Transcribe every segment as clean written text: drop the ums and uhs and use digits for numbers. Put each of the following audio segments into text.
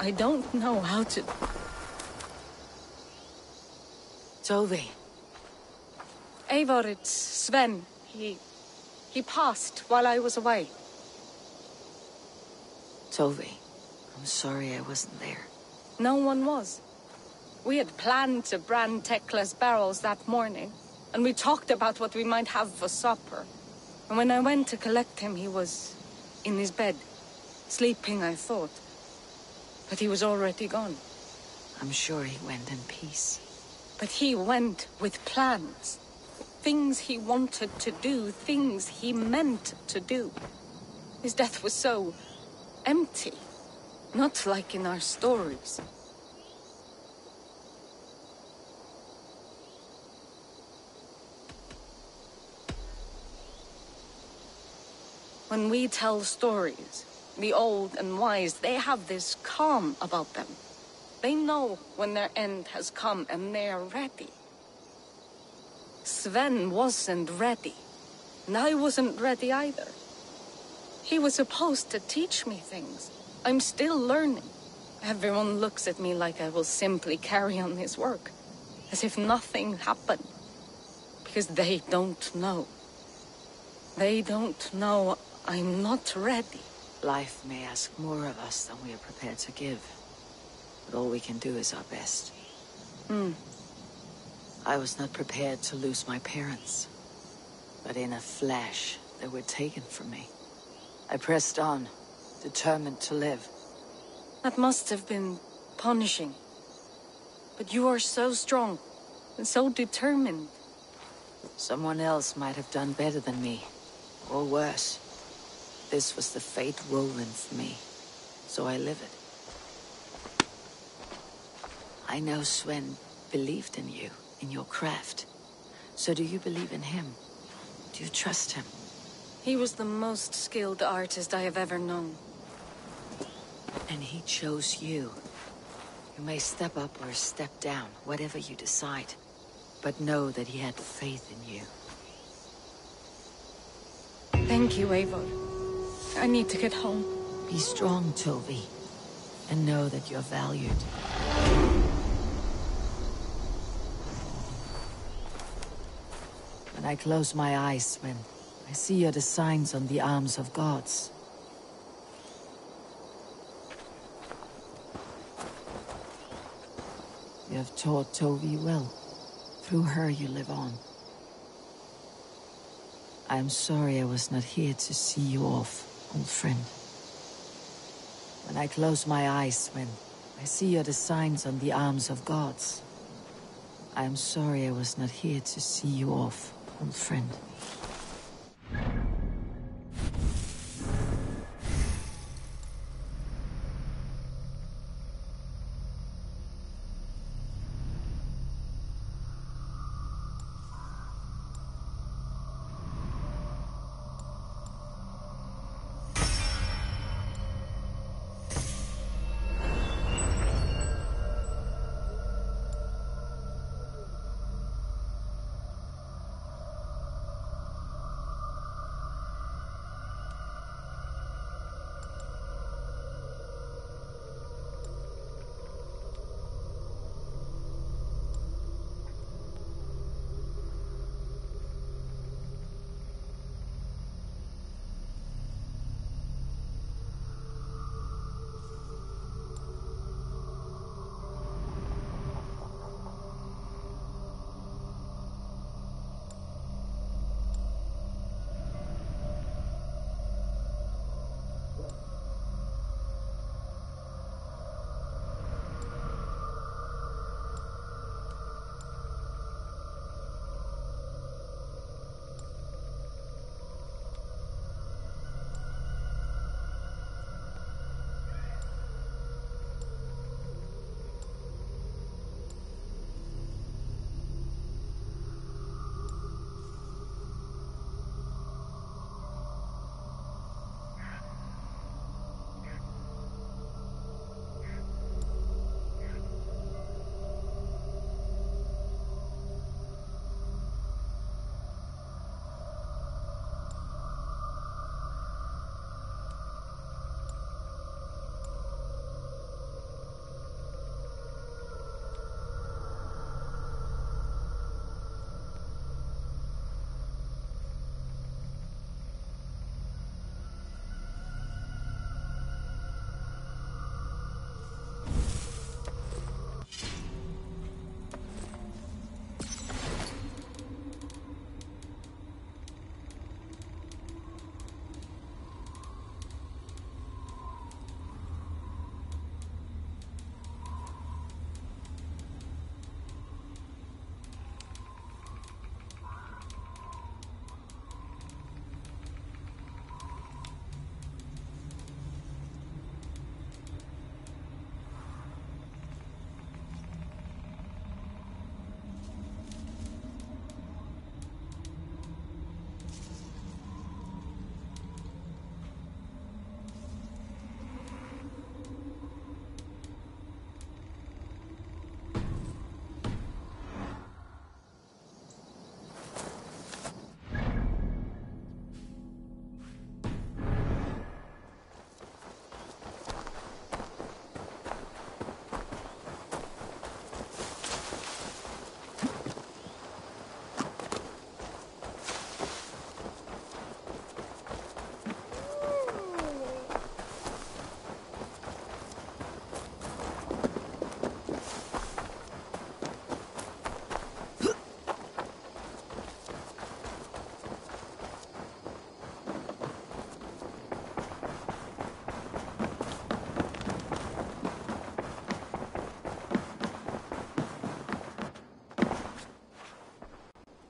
I don't know how to... Toby. Eivor, it's Sven. He passed while I was away. Toby, I'm sorry I wasn't there. No one was. We had planned to brand Tekla's barrels that morning, and we talked about what we might have for supper. And when I went to collect him, he was in his bed. Sleeping, I thought. But he was already gone. I'm sure he went in peace. But he went with plans. Things he wanted to do, things he meant to do. His death was so empty. Not like in our stories. When we tell stories, the old and wise, they have this calm about them. They know when their end has come and they are ready. Sven wasn't ready, and I wasn't ready either. He was supposed to teach me things. I'm still learning. Everyone looks at me like I will simply carry on his work, as if nothing happened. Because they don't know. They don't know I'm not ready. Life may ask more of us than we are prepared to give. But all we can do is our best. I was not prepared to lose my parents. But in a flash, they were taken from me. I pressed on, determined to live. That must have been punishing. But you are so strong, and so determined. Someone else might have done better than me, or worse. This was the fate rolling for me, so I live it. I know Sven believed in you, in your craft. So do you believe in him? Do you trust him? He was the most skilled artist I have ever known. And he chose you. You may step up or step down, whatever you decide. But know that he had faith in you. Thank you, Eivor. I need to get home. Be strong, Toby. And know that you're valued. When I close my eyes, Sven, I see the signs on the arms of gods. You have taught Toby well. Through her you live on. I am sorry I was not here to see you off, old friend. When I close my eyes, Sven, I see the signs on the arms of gods. I am sorry I was not here to see you off, old friend.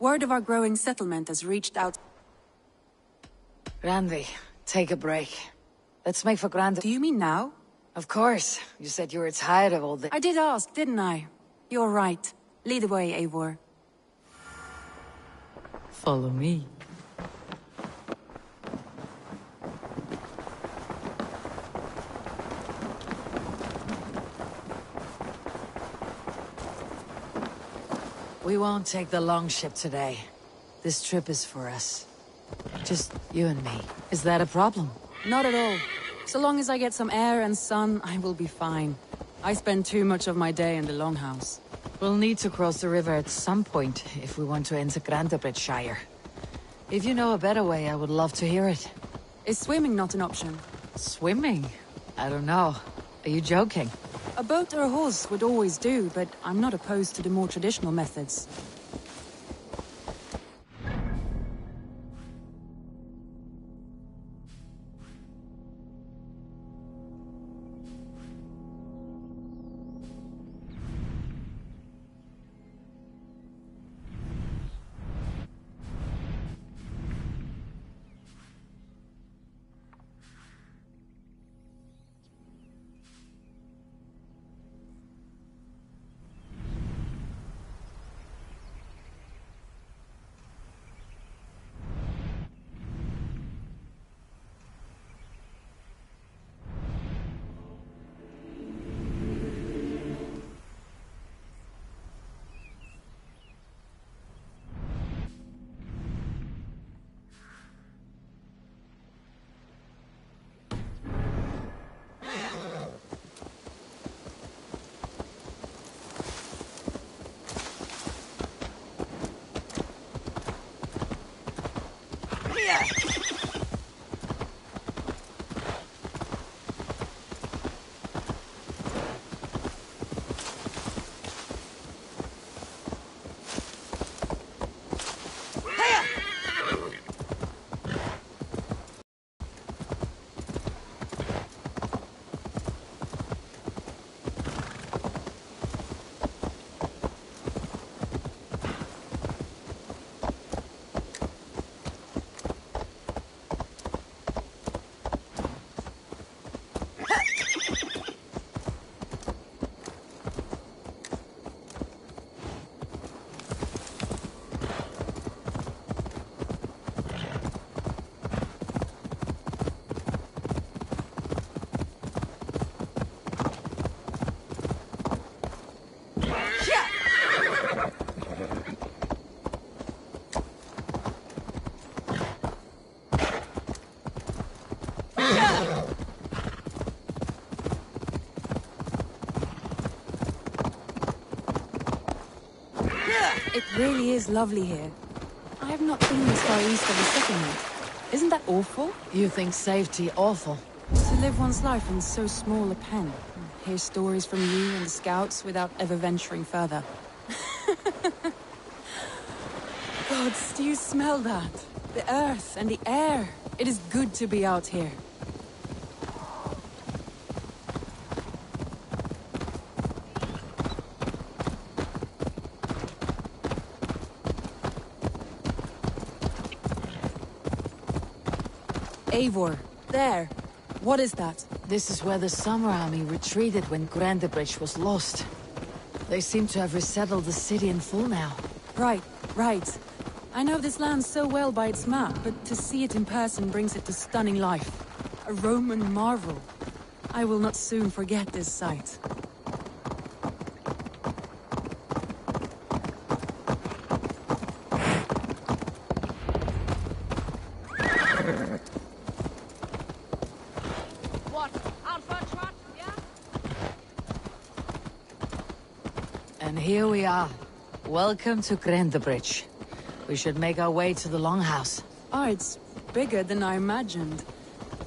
Word of our growing settlement has reached out. Randy, take a break. Let's make for Grand... Do you mean now? Of course. You said you were tired of all the... I did ask, didn't I? You're right. Lead the way, Eivor. Follow me. We won't take the long ship today. This trip is for us. Just you and me. Is that a problem? Not at all. So long as I get some air and sun, I will be fine. I spend too much of my day in the Longhouse. We'll need to cross the river at some point if we want to enter Grantebridgeshire. If you know a better way, I would love to hear it. Is swimming not an option? Swimming? I don't know. Are you joking? A boat or a horse would always do, but I'm not opposed to the more traditional methods. It really is lovely here. I have not been this far east of the settlement. Isn't that awful? You think safety awful? To live one's life in so small a pen. Hear stories from you and the scouts without ever venturing further. Gods, do you smell that? The earth and the air. It is good to be out here. Eivor, there. What is that? This is where the Summer Army retreated when Grantebridge was lost. They seem to have resettled the city in full now. Right. I know this land so well by its map, but to see it in person brings it to stunning life. A Roman marvel. I will not soon forget this sight. And here we are. Welcome to Grantebridge. We should make our way to the Longhouse. Oh, it's bigger than I imagined.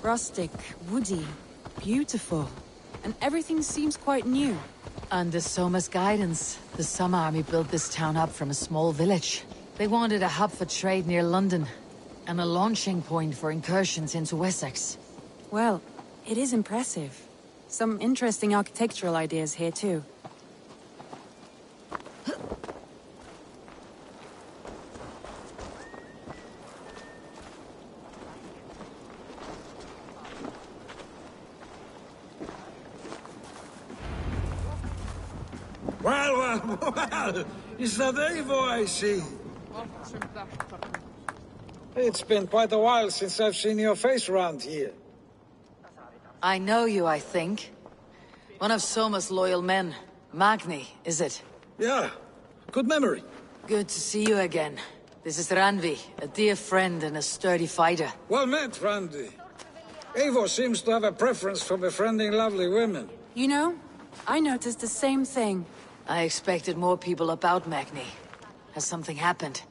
Rustic, woody, beautiful. And everything seems quite new. Under Soma's guidance, the Summer Army built this town up from a small village. They wanted a hub for trade near London, and a launching point for incursions into Wessex. Well, it is impressive. Some interesting architectural ideas here, too. Well, is that Eivor I see? It's been quite a while since I've seen your face around here. I know you, I think. One of Soma's loyal men. Magni, is it? Yeah, good memory. Good to see you again. This is Randvi, a dear friend and a sturdy fighter. Well met, Randvi. Eivor seems to have a preference for befriending lovely women. You know, I noticed the same thing. I expected more people about Magni. Has something happened?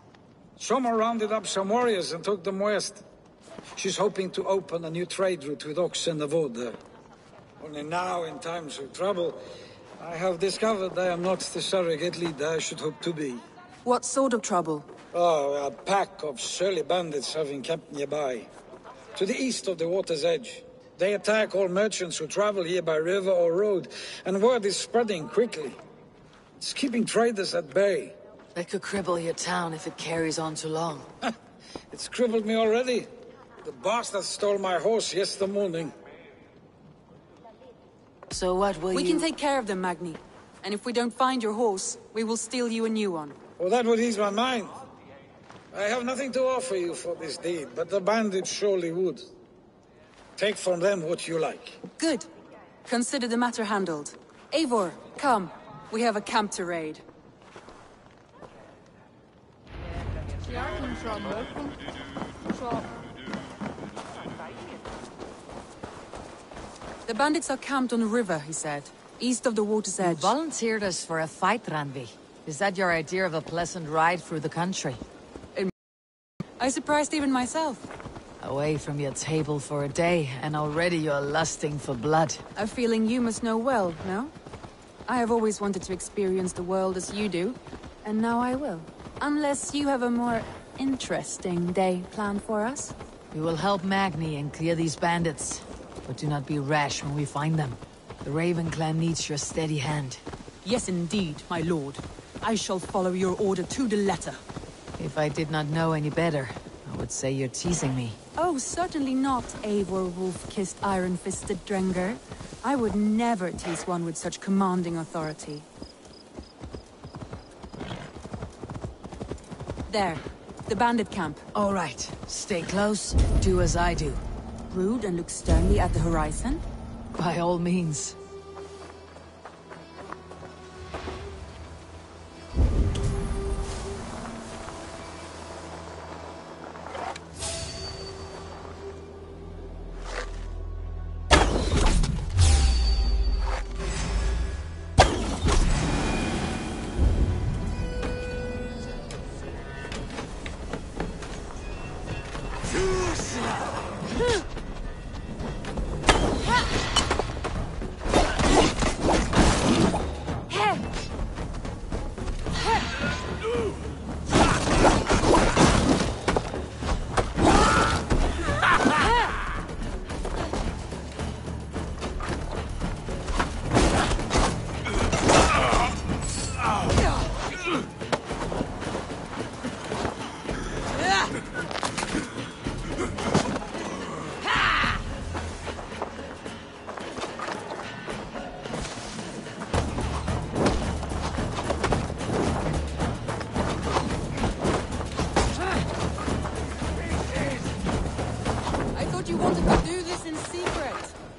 Soma rounded up some warriors and took them west. She's hoping to open a new trade route with Ox and Avod there. Only now, in times of trouble, I have discovered I am not the surrogate leader I should hope to be. What sort of trouble? Oh, a pack of surly bandits have encamped nearby. To the east of the water's edge. They attack all merchants who travel here by river or road, and word is spreading quickly. It's keeping traders at bay. That could cripple your town if it carries on too long. It's crippled me already. The bastard stole my horse yesterday morning. So what will We can take care of them, Magni. And if we don't find your horse, we will steal you a new one. Well, that would ease my mind. I have nothing to offer you for this deed, but the bandits surely would. Take from them what you like. Good. Consider the matter handled. Eivor, come. We have a camp to raid. The bandits are camped on the river, he said. East of the water's edge. Volunteered us for a fight, Randvi. Is that your idea of a pleasant ride through the country? I surprised even myself. Away from your table for a day, and already you're lusting for blood. A feeling you must know well, no? I have always wanted to experience the world as you do, and now I will. Unless you have a more interesting day planned for us. We will help Magni and clear these bandits. But do not be rash when we find them. The Raven clan needs your steady hand. Yes, indeed, my lord. I shall follow your order to the letter. If I did not know any better, I would say you're teasing me. Oh, certainly not, Eivor wolf-kissed iron-fisted Drenger. I would never tease one with such commanding authority. There, the bandit camp. All right, stay close, do as I do. Rude and look sternly at the horizon? By all means.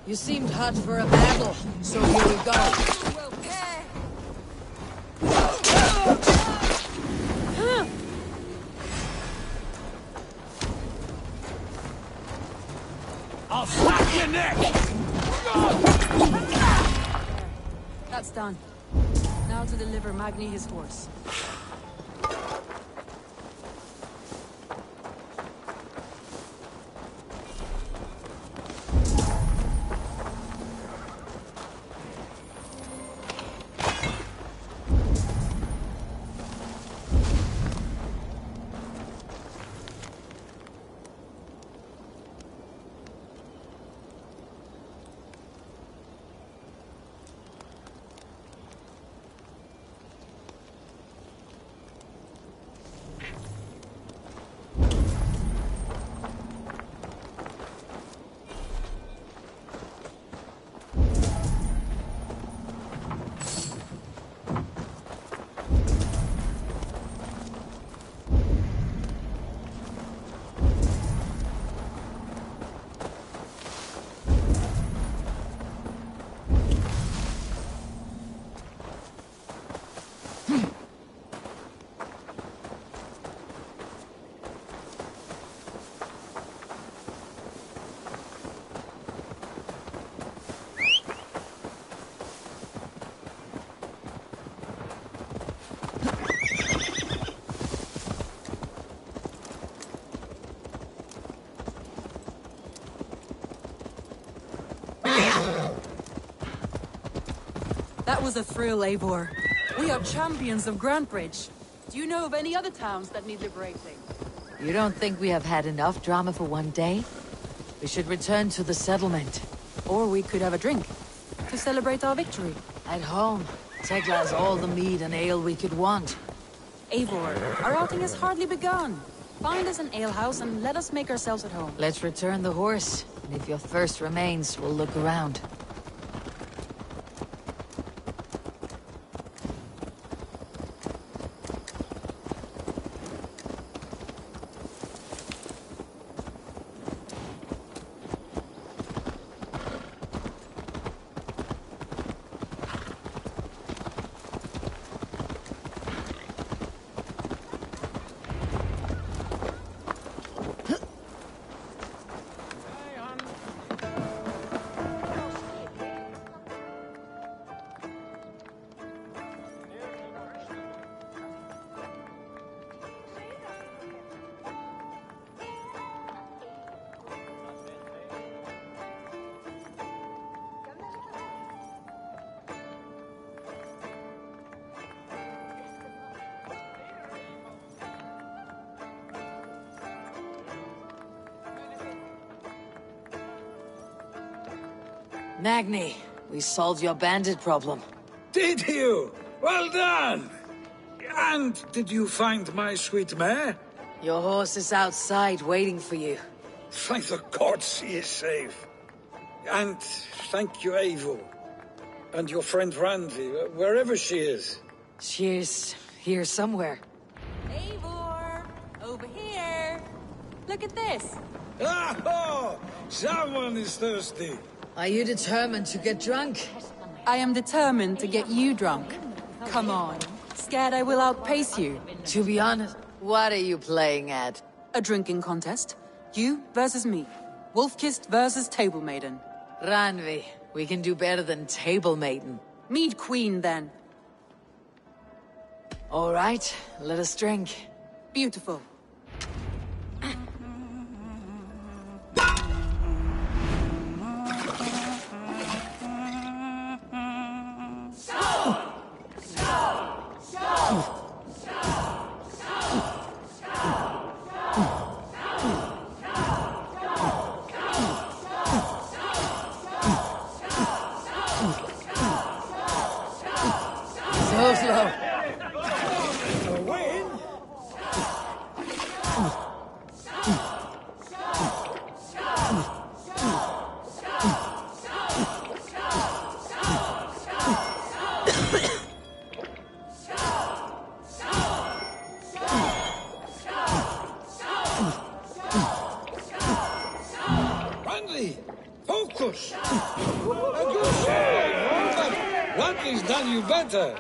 You seemed hot for a battle, so here we go. I'll snap your neck! That's done. Now to deliver Magni his horse. was a thrill, Eivor. We are champions of Grantbridge. Do you know of any other towns that need liberating? You don't think we have had enough drama for one day? We should return to the settlement. Or we could have a drink, to celebrate our victory. At home, Tekla has all the mead and ale we could want. Eivor, our outing has hardly begun. Find us an alehouse and let us make ourselves at home. Let's return the horse, and if your thirst remains, we'll look around. Magni, we solved your bandit problem. Did you? Well done! And did you find my sweet mare? Your horse is outside waiting for you. Thank the gods he is safe. And thank you, Eivor. And your friend Randy, wherever she is. She's here somewhere. Eivor! Over here! Look at this! Oh! Someone is thirsty. Are you determined to get drunk? I am determined to get you drunk. Come on. Scared I will outpace you? To be honest, what are you playing at? A drinking contest. You versus me. Wolf-kissed versus Table Maiden. Ranvi, we can do better than Table Maiden. Mead Queen, then. All right, let us drink. Beautiful. So slow. A win? Randy, focus! A good save! Randy's done you better.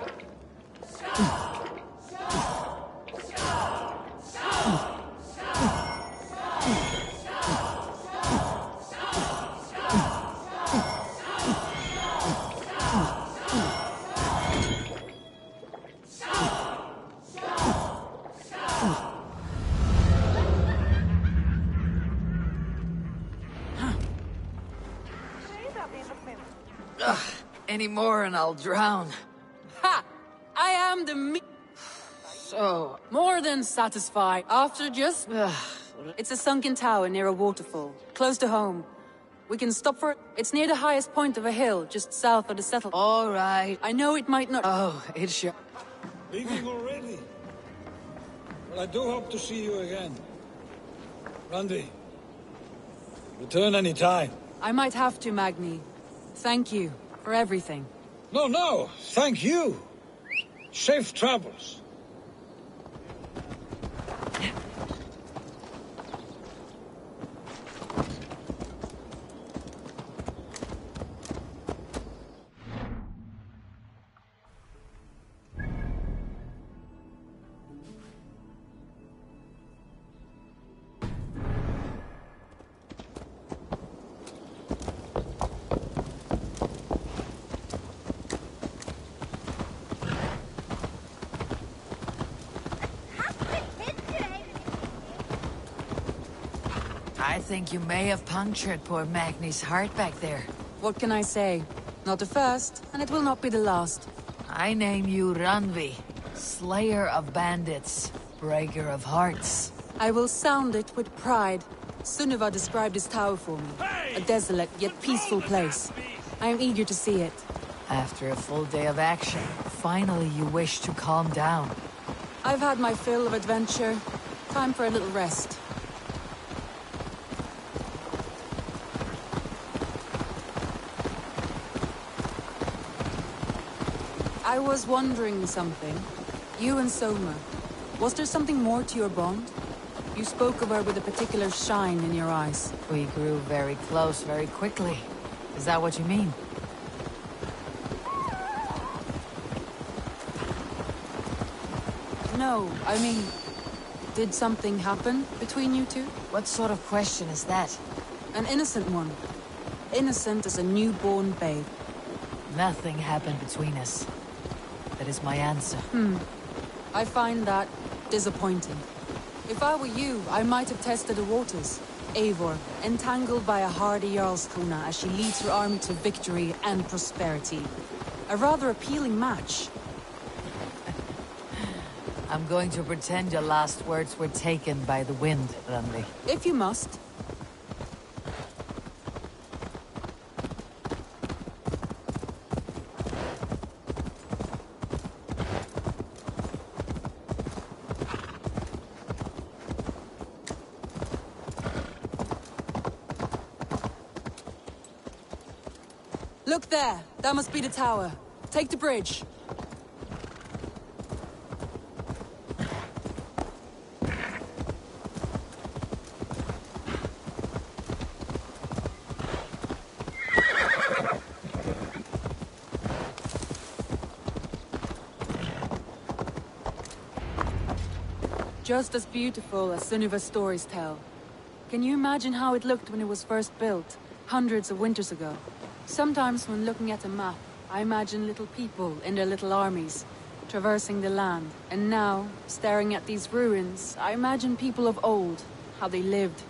Any more and I'll drown. Ha! I am the So... more than satisfied. After just... It's a sunken tower near a waterfall, close to home. We can stop for it. It's near the highest point of a hill, just south of the settlement. All right. I know it might not... Oh, it's sure. Leaving already? Well, I do hope to see you again. Randy, return any time. I might have to, Magni. Thank you for everything. No, thank you. Safe travels. I think you may have punctured poor Magni's heart back there. What can I say? Not the first, and it will not be the last. I name you Ranvi, Slayer of Bandits, Breaker of Hearts. I will sound it with pride. Sunniva described his tower for me. A desolate yet peaceful place. I am eager to see it. After a full day of action, finally you wish to calm down. I've had my fill of adventure. Time for a little rest. I was wondering something. You and Soma, was there something more to your bond? You spoke of her with a particular shine in your eyes. We grew very close very quickly. Is that what you mean? No, I mean, did something happen between you two? What sort of question is that? An innocent one. Innocent as a newborn babe. Nothing happened between us. That is my answer. I find that disappointing. If I were you, I might have tested the waters. Eivor, entangled by a hardy Jarlskona as she leads her army to victory and prosperity. A rather appealing match. I'm going to pretend your last words were taken by the wind, Ranvi. If you must. Look there! That must be the tower. Take the bridge. Just as beautiful as Sunniva's stories tell. Can you imagine how it looked when it was first built, hundreds of winters ago? Sometimes when looking at a map, I imagine little people in their little armies, traversing the land. And now, staring at these ruins, I imagine people of old, how they lived,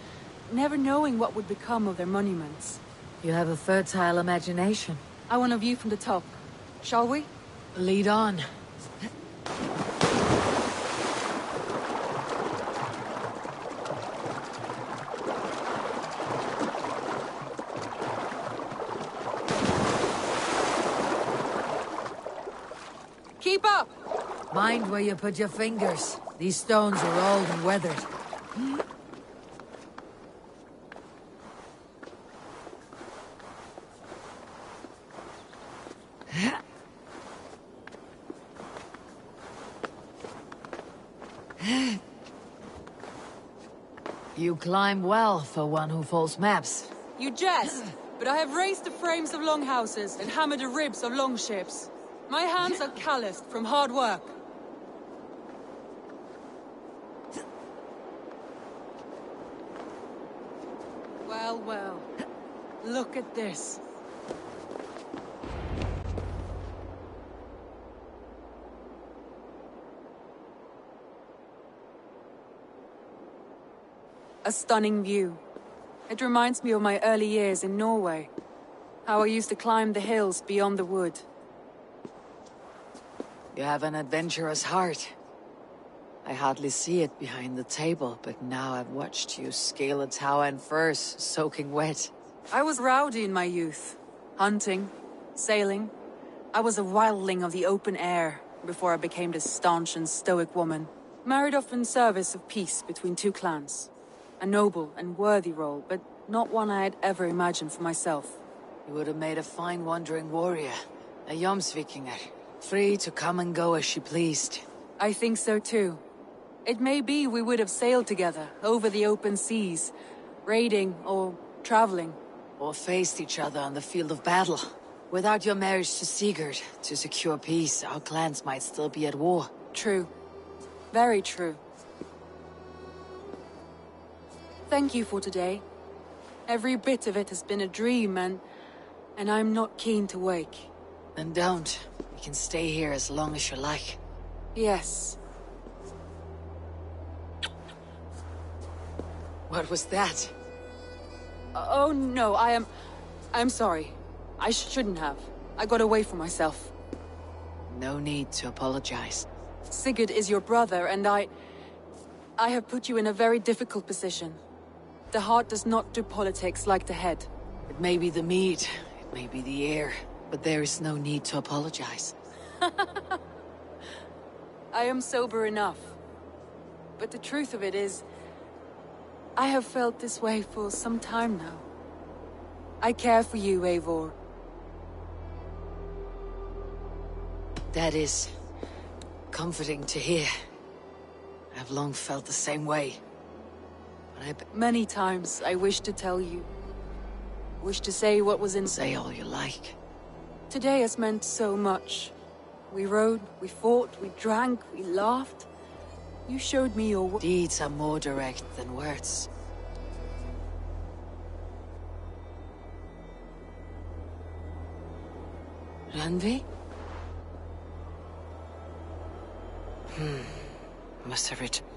never knowing what would become of their monuments. You have a fertile imagination. I want a view from the top. Shall we? Lead on. Keep up! Mind where you put your fingers. These stones are old and weathered. You climb well for one who folds maps. You jest, but I have raised the frames of longhouses and hammered the ribs of longships. My hands are calloused from hard work. Well, well. Look at this. A stunning view. It reminds me of my early years in Norway. How I used to climb the hills beyond the wood. You have an adventurous heart. I hardly see it behind the table, but now I've watched you scale a tower in furs, soaking wet. I was rowdy in my youth. Hunting, sailing. I was a wildling of the open air, before I became this staunch and stoic woman. Married off in service of peace between two clans. A noble and worthy role, but not one I had ever imagined for myself. You would have made a fine wandering warrior, a Jomsvikinger, free to come and go as she pleased. I think so too. It may be we would have sailed together, over the open seas, raiding or traveling. Or faced each other on the field of battle. Without your marriage to Sigurd, to secure peace, our clans might still be at war. True. Very true. Thank you for today. Every bit of it has been a dream, and I'm not keen to wake. Then don't. We can stay here as long as you like. Yes. What was that? Oh no, I'm sorry. I shouldn't have. I got away from myself. No need to apologize. Sigurd is your brother, and I have put you in a very difficult position. The heart does not do politics like the head. It may be the meat, it may be the air, but there is no need to apologize. I am sober enough. But the truth of it is, I have felt this way for some time now. I care for you, Eivor. That is comforting to hear. I've long felt the same way. But Many times I wish to tell you. Wish to say what was in... Say all you like. Today has meant so much. We rode, we fought, we drank, we laughed. You showed me your... Deeds are more direct than words. Randvi? Must have returned.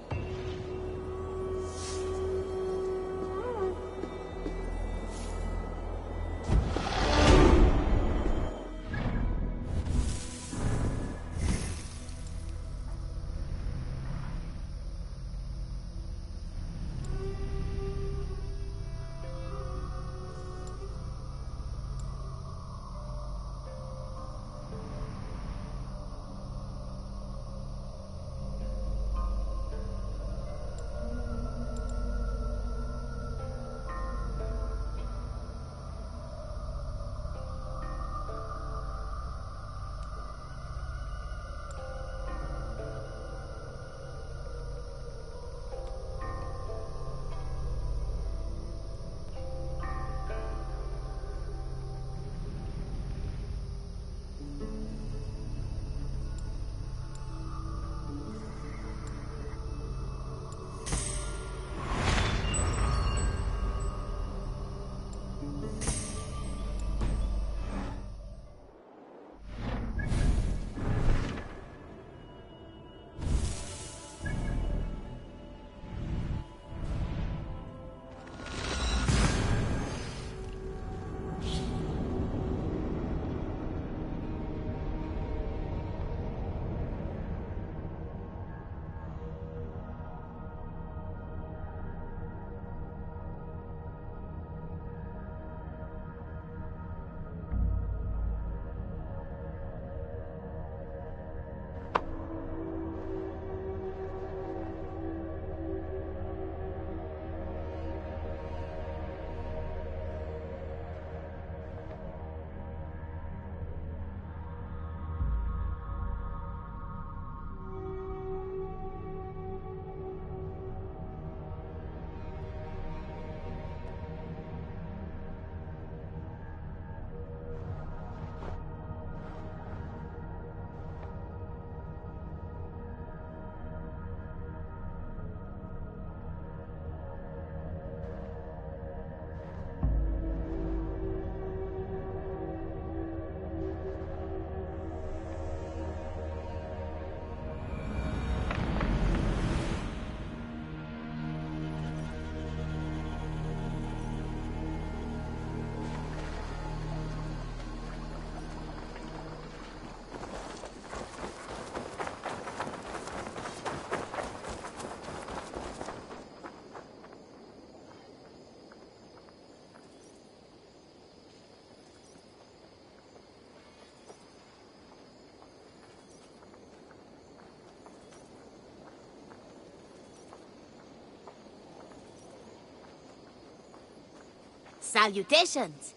Salutations!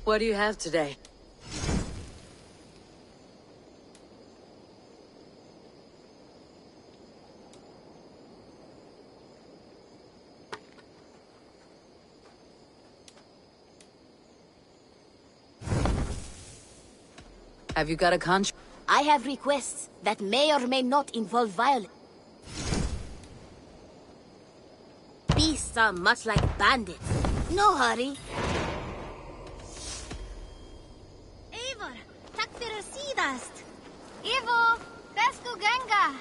What do you have today? Have you got a contract? I have requests that may or may not involve violence. Beasts are much like bandits. No hurry. Eivor, tack för sidast. Eivor, Vesku Ganga.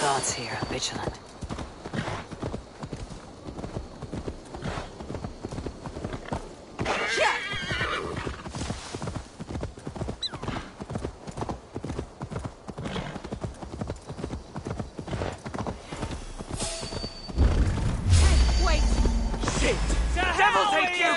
Guards here, vigilant. Wait! Shit! Devil take you!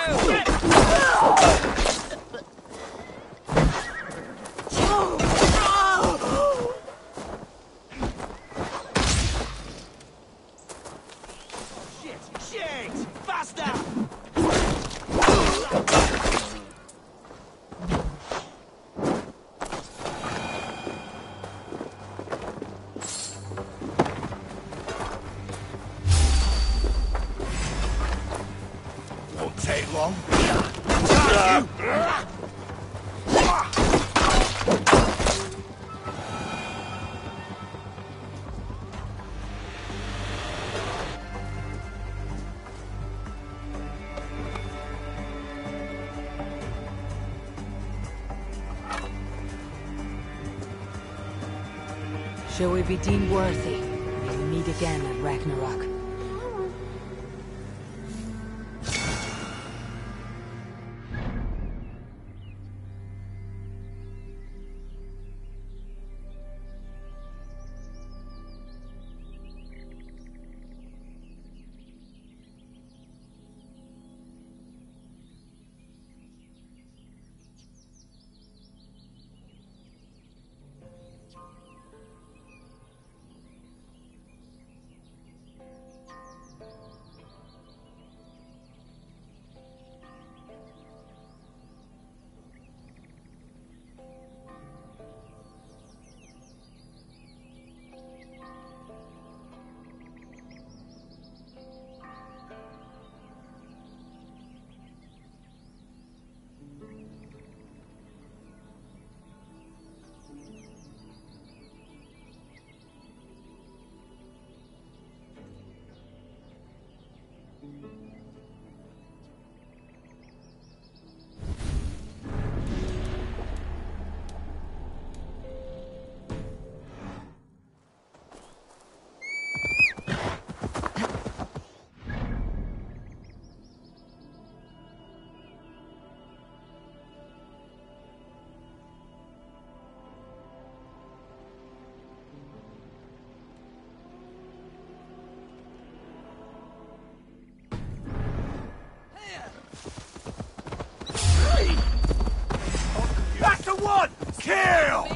Take long. Shall we be deemed worthy? We'll meet again at Ragnarok. Back to one! Kill!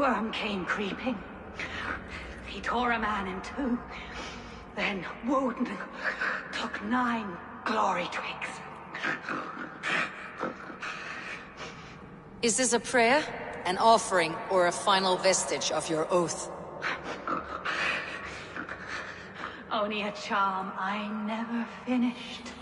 worm came creeping. He tore a man in two. Then Woden took 9 glory twigs. Is this a prayer, an offering, or a final vestige of your oath? Only a charm I never finished.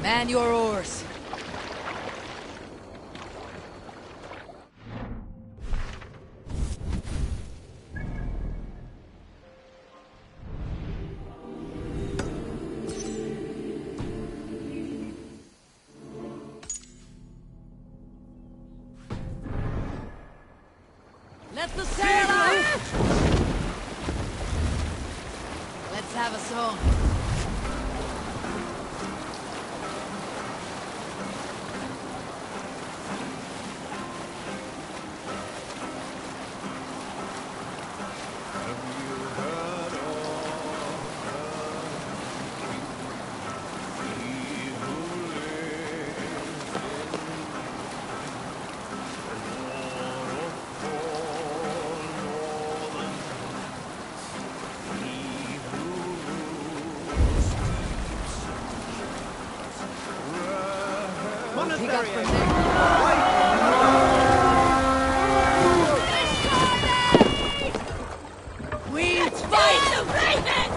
Man your oars. Let the sail out! Let's have a song. Pick up from there. Weeds fight the raven!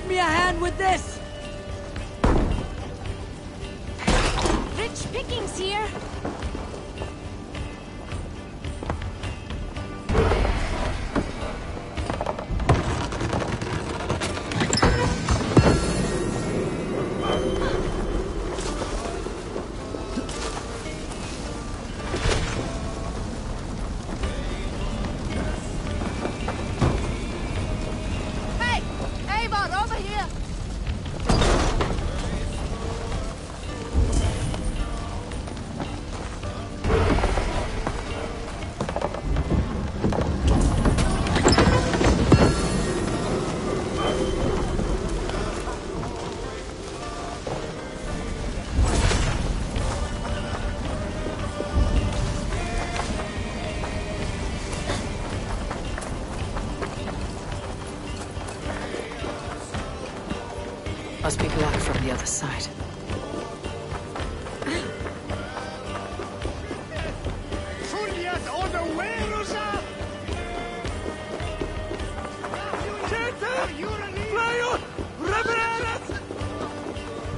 Lend me a hand with this! Rich pickings here. Must be blocked from the other side.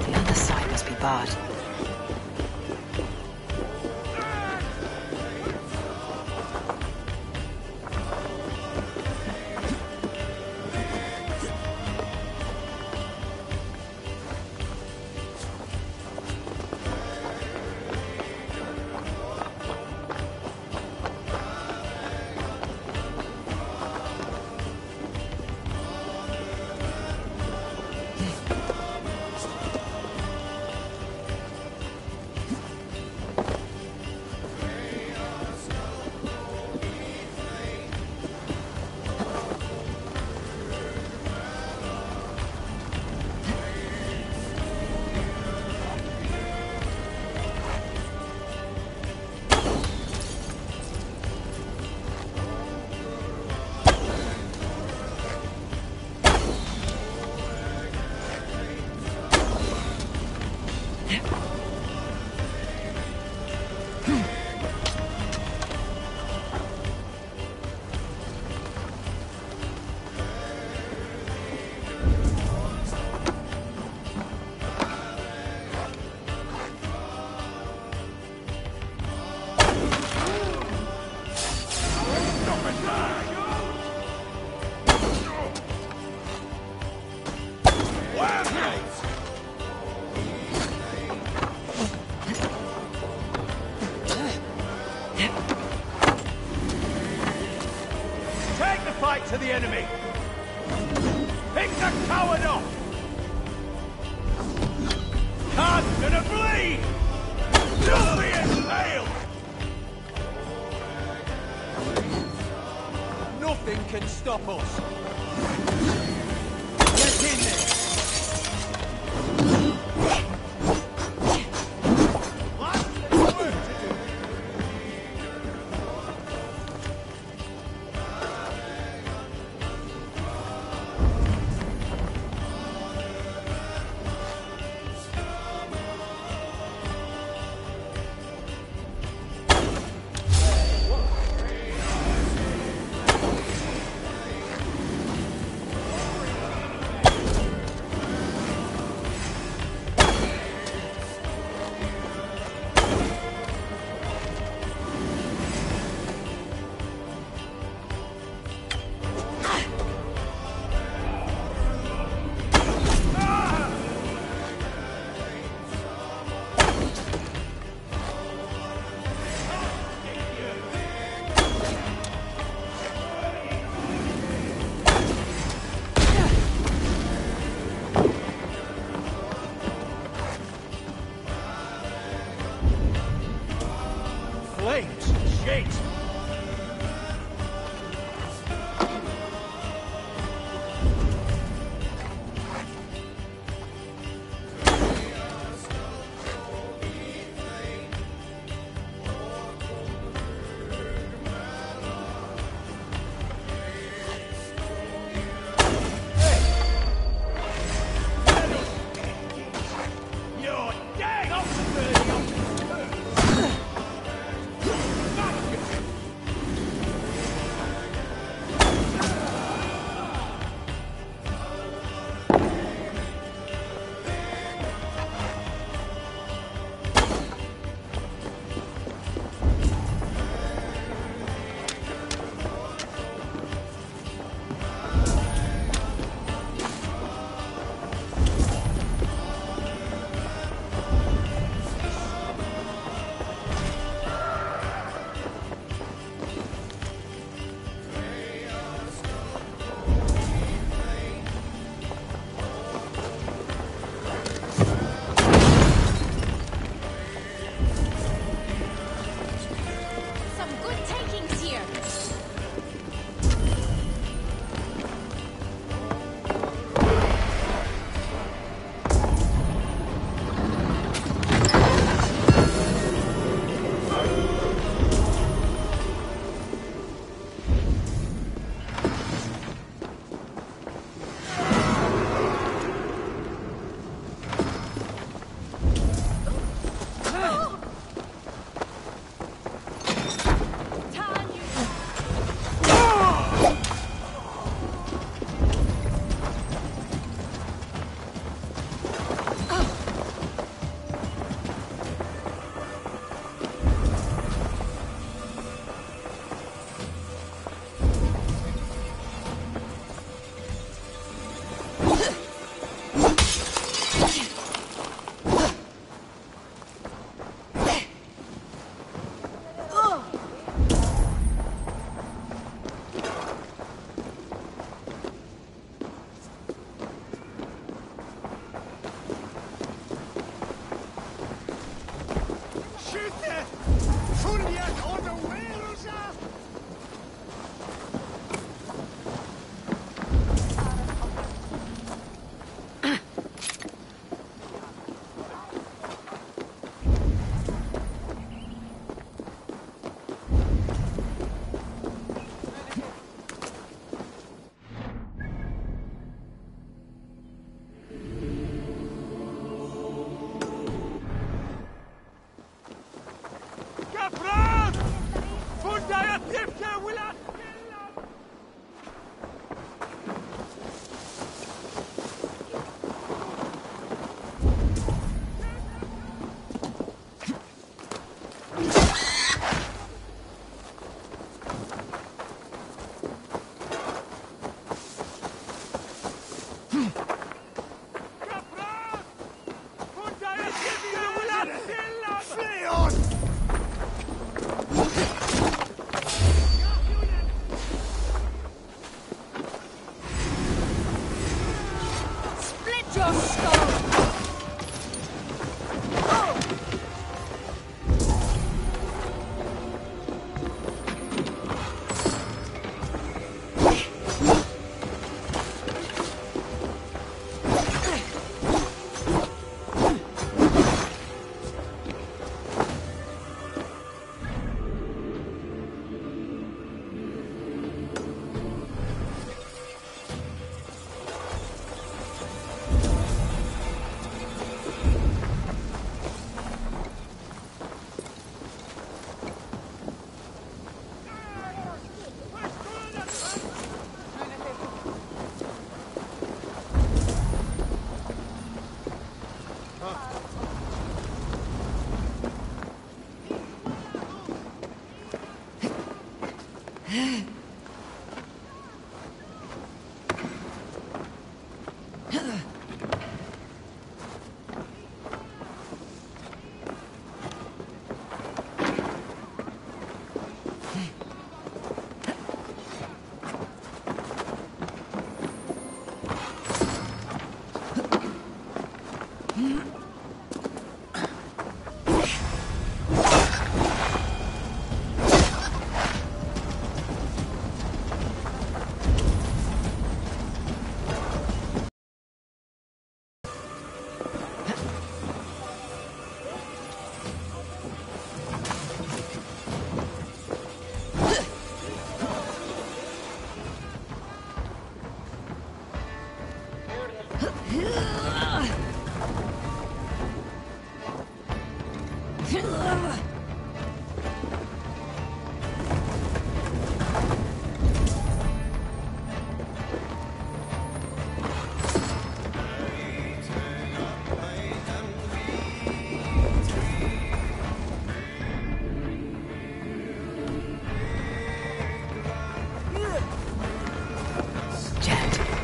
The other side must be barred. To the enemy! Pick the coward off! Can't gonna bleed! You'll be impaled! Nothing can stop us! Get in there!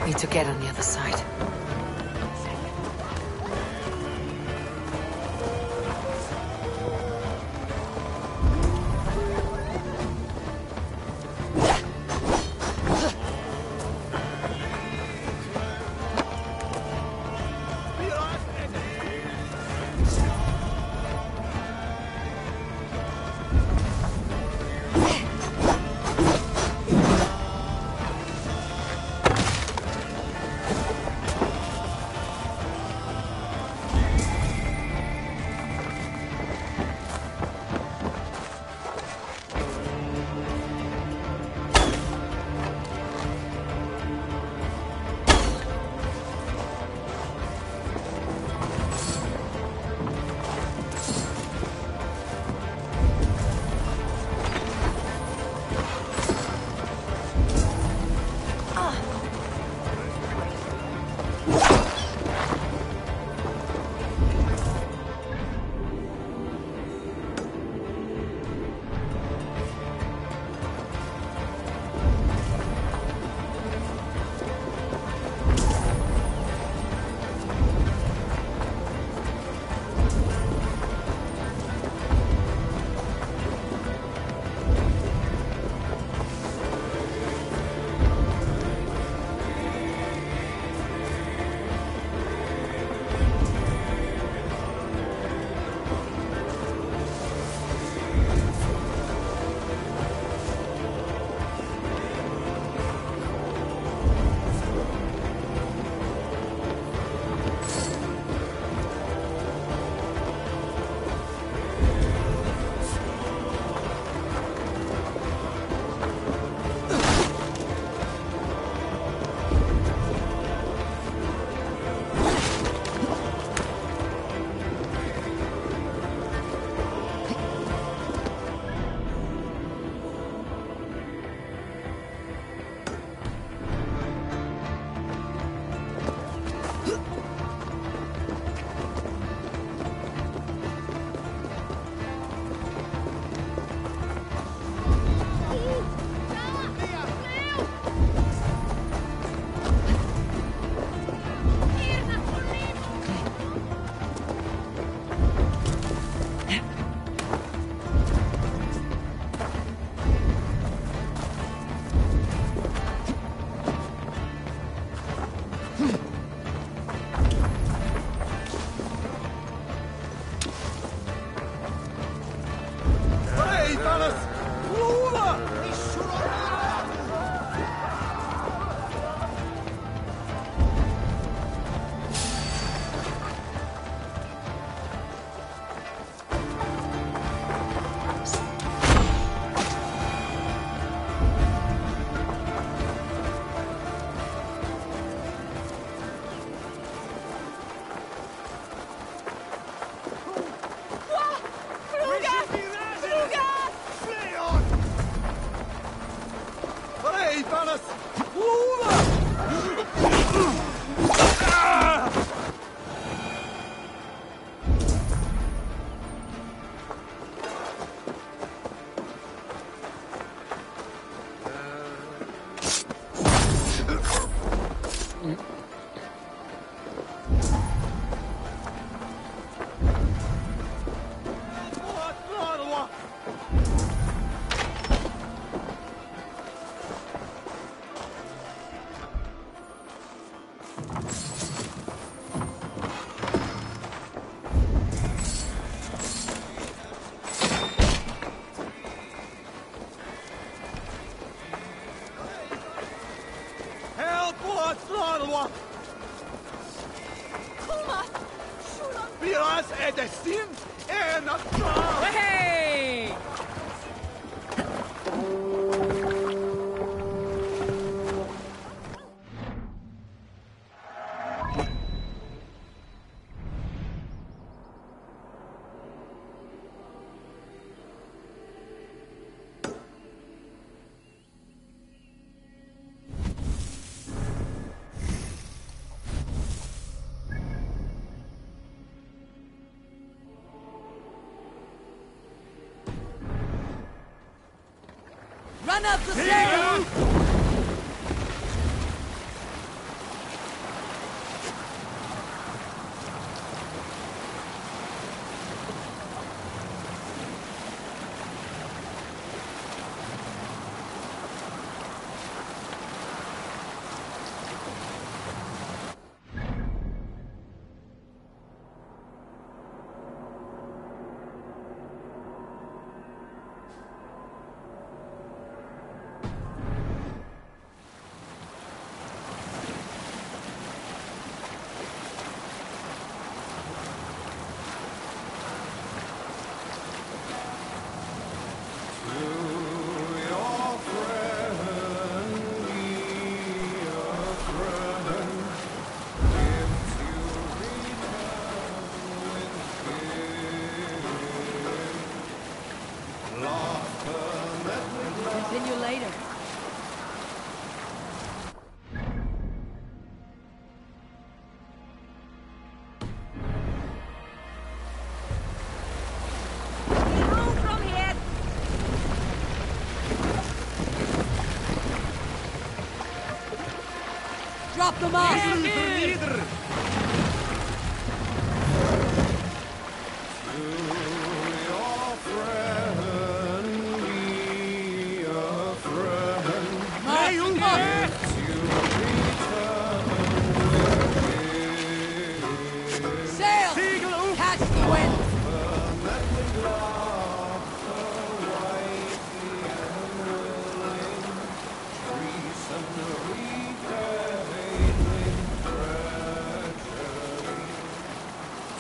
Need to get on the other side. Eras edestin en atras. Hey! Run up the stairs! Continue later. Move from here! Drop them off! Sail! Catch the wind!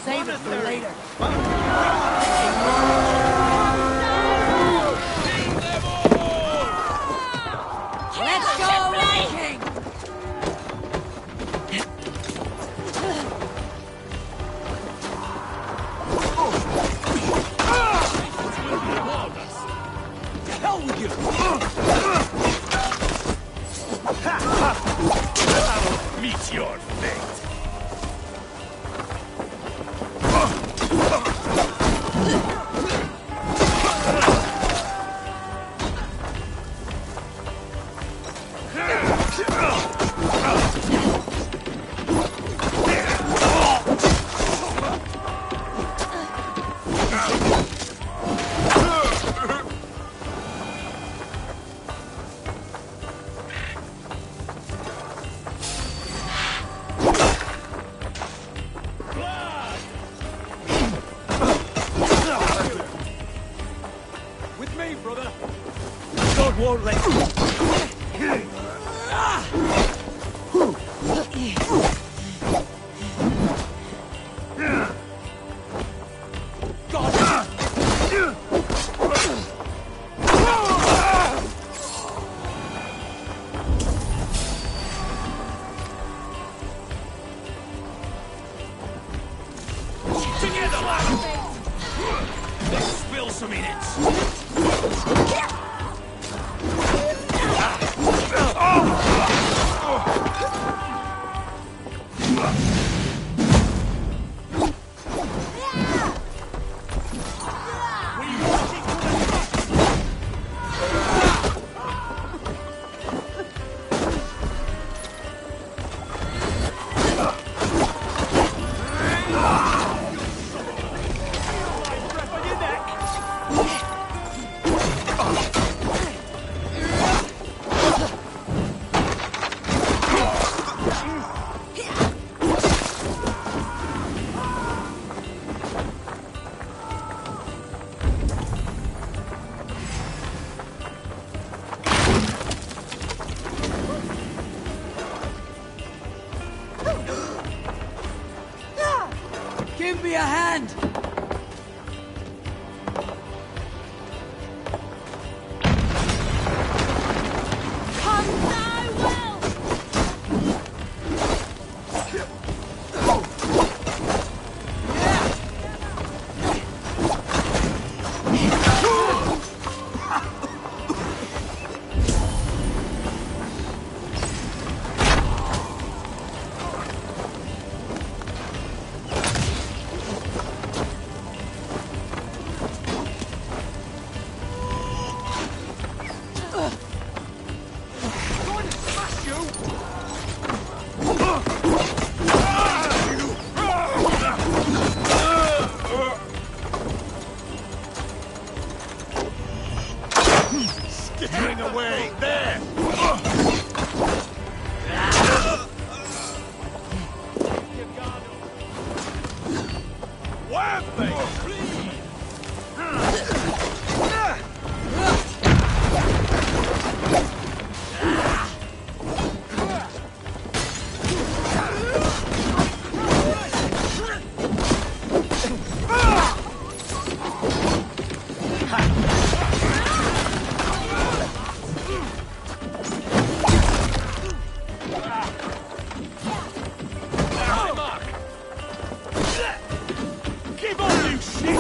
Save it for later. Let's go, King! Hell with you! Meet your fate. With me, brother. God won't let you. Together, lads! Let's spill some innards. friend! Skittering away! There! Wham, baby! Keep on, you shit!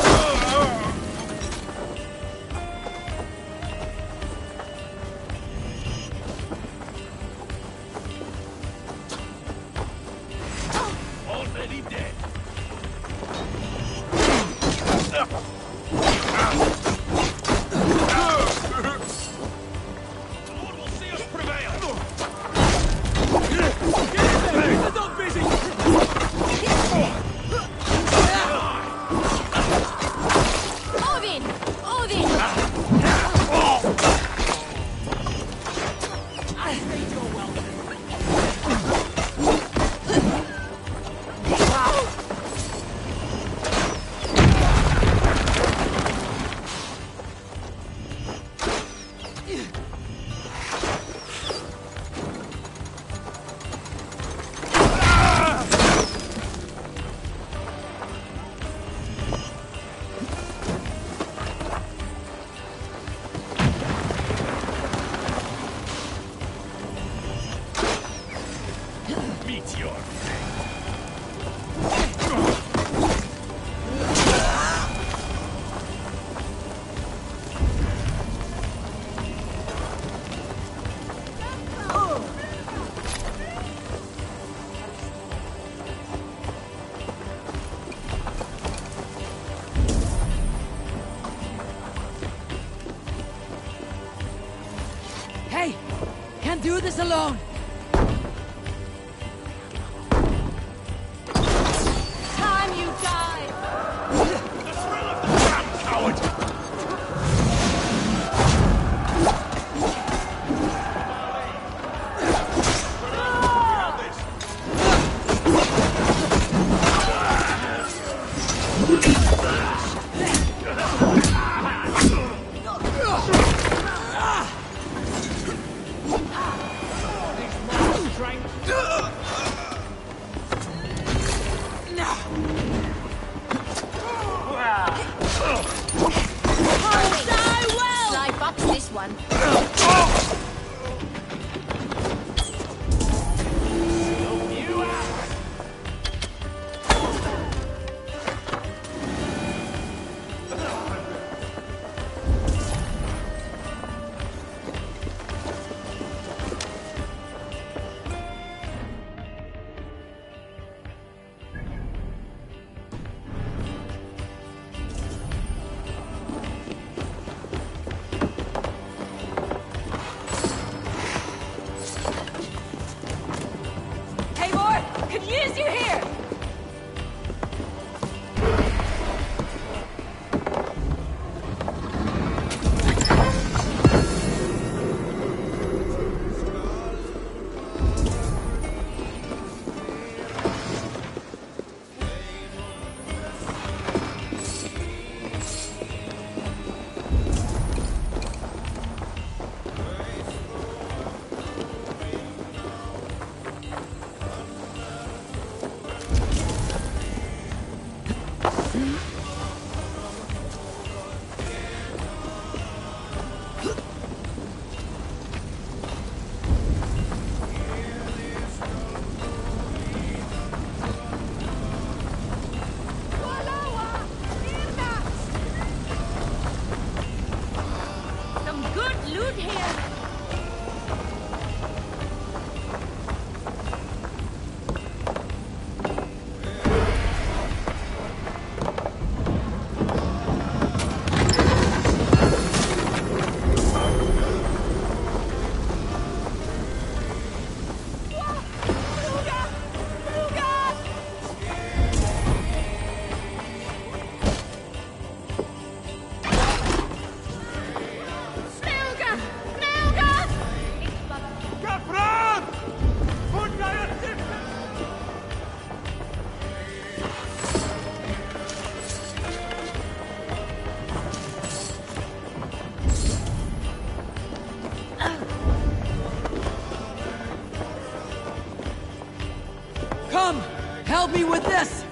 Already dead. The Lord will see us prevail. They're not busy. Odin! Odin! Meteor. Hey! Can't do this alone! Time you die! The thrill of the damn coward! Die well! Slide box this one. me with this!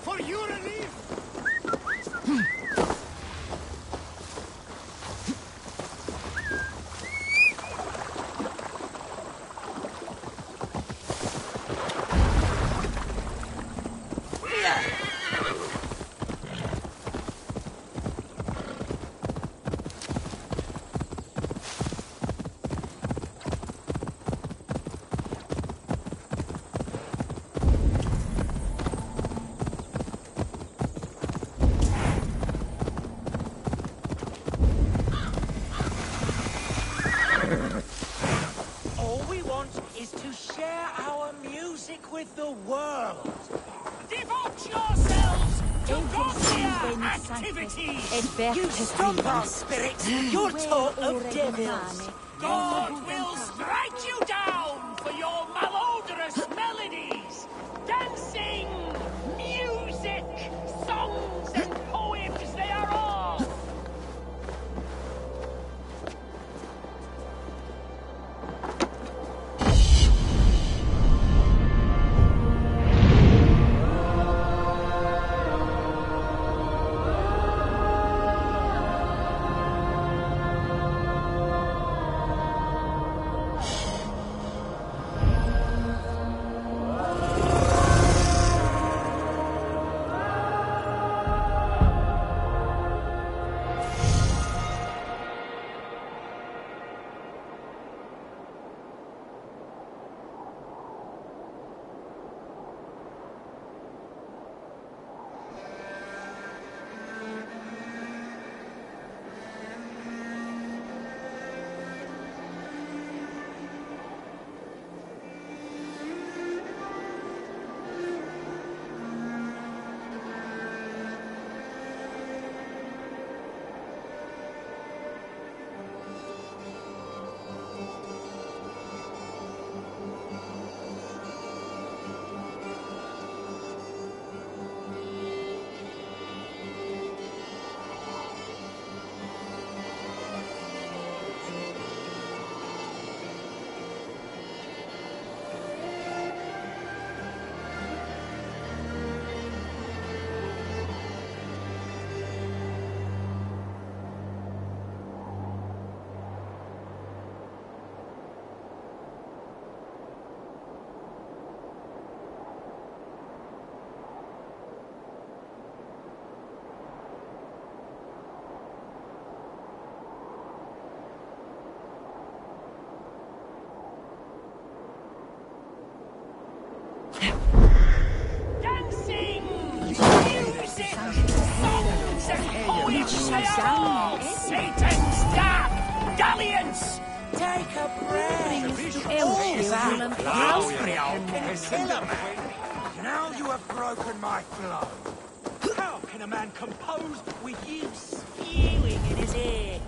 For your relief! With the world. Devote yourselves to godlier activities. You stop, spirits. You're taught of devils. God will strike you down for your malodorous melodies. Dancing, music, songs, and poems, they are all. Satan's dark dalliance! Take a breath! All that can kill a man! Now you have broken my flow. How can a man compose with you spewing in his ear?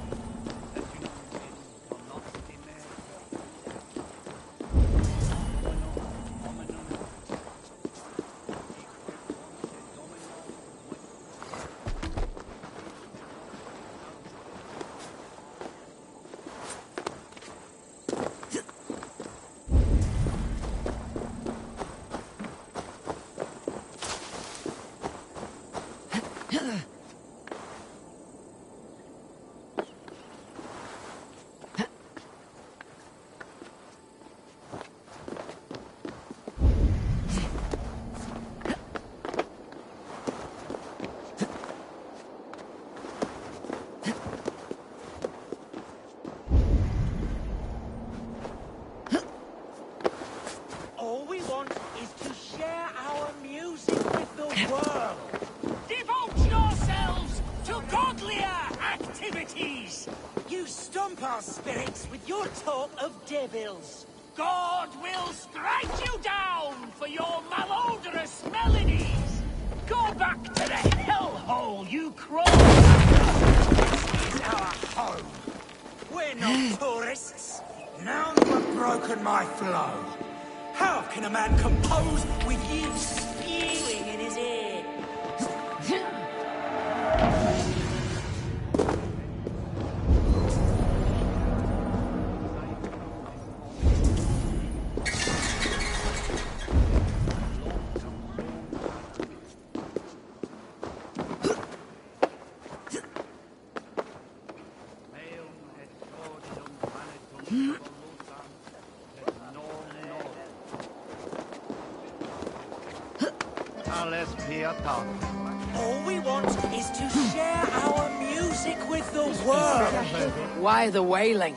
Spirits with your talk of devils. God will strike you down for your malodorous melodies. Go back to the hellhole you crawled under. This is our home. We're not tourists. Now you have broken my flow. How can a man compose with you spewing in his ear? All we want is to share our music with the world. Why the wailing?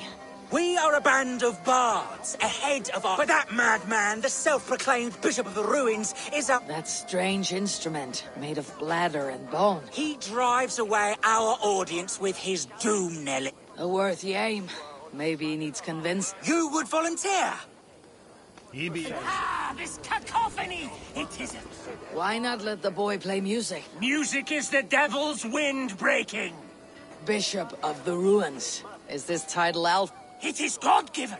We are a band of bards, ahead of our... But that madman, the self-proclaimed Bishop of the Ruins, is a... That strange instrument, made of bladder and bone. He drives away our audience with his doom knell. A worthy aim. Maybe he needs convinced. You would volunteer? This cacophony! It isn't. Why not let the boy play music? Music is the devil's wind breaking. Bishop of the Ruins. Is this title elf? It is God-given.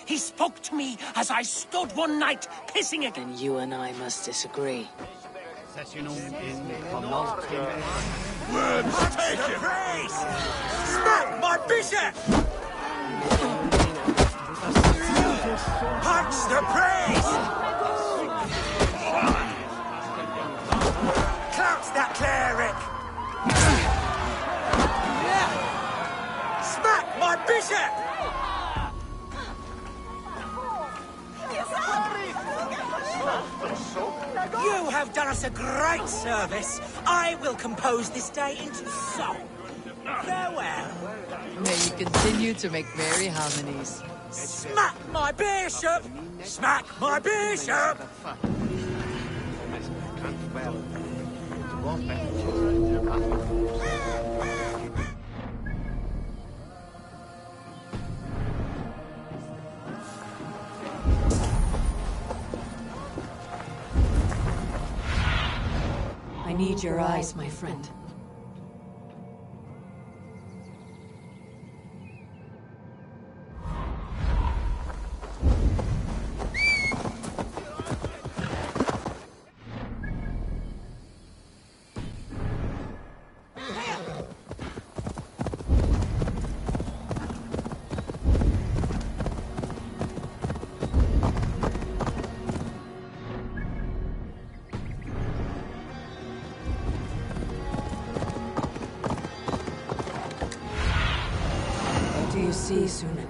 He spoke to me as I stood one night pissing it. Then you and I must disagree. Words take the praise! Smack my bishop! Punch the praise! Clouts that cleric! Smack my bishop! You have done us a great service. I will compose this day into song. Farewell. May you continue to make merry harmonies. Smack my bishop! Smack my bishop! I need your eyes, my friend. Do you see, Sunan?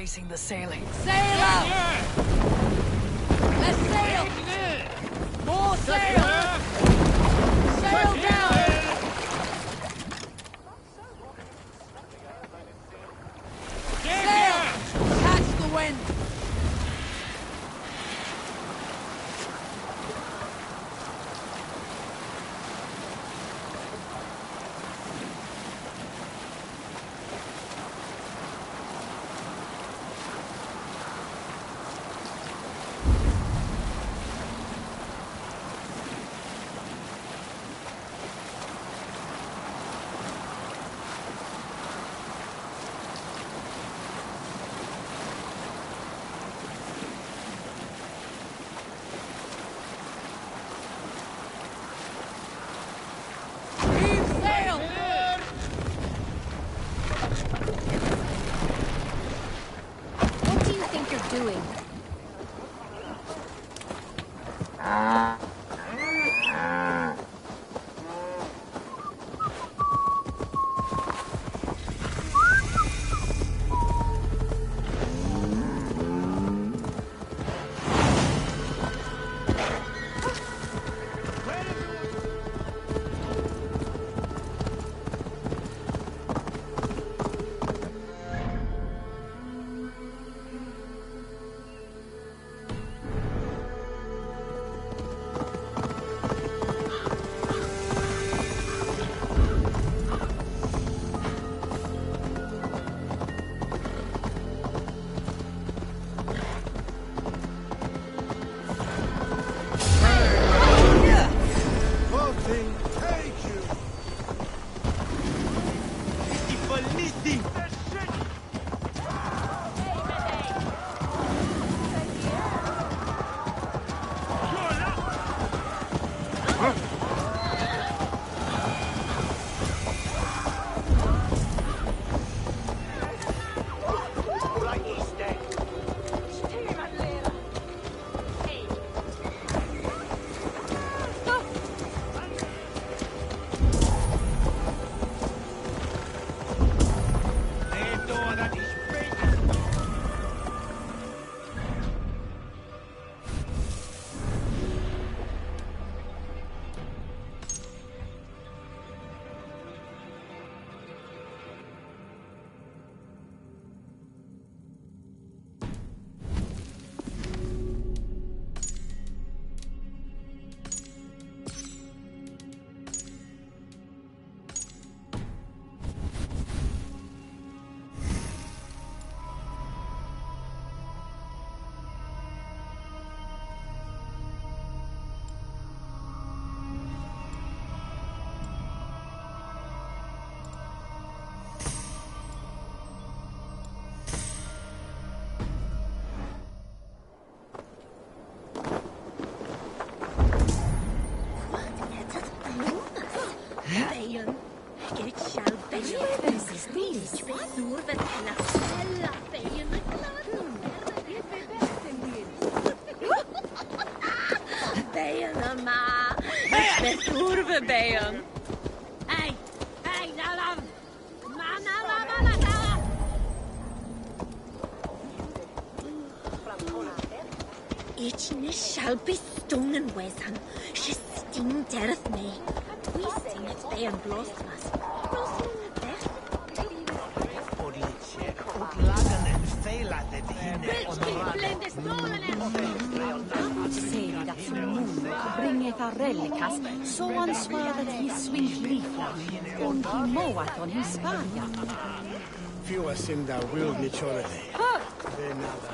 facing the sailing. Sail out! Let's sail! More sail! Sail down! Sail! Catch the wind! Doing? Itchiness shall be stung and wesan. She sting death me. We sing it they and blast us. Seedat som mor bringet a relikas, så ansvaret his swinklifla, und he moat on his Spania. Few sinda will nichorele. Benada.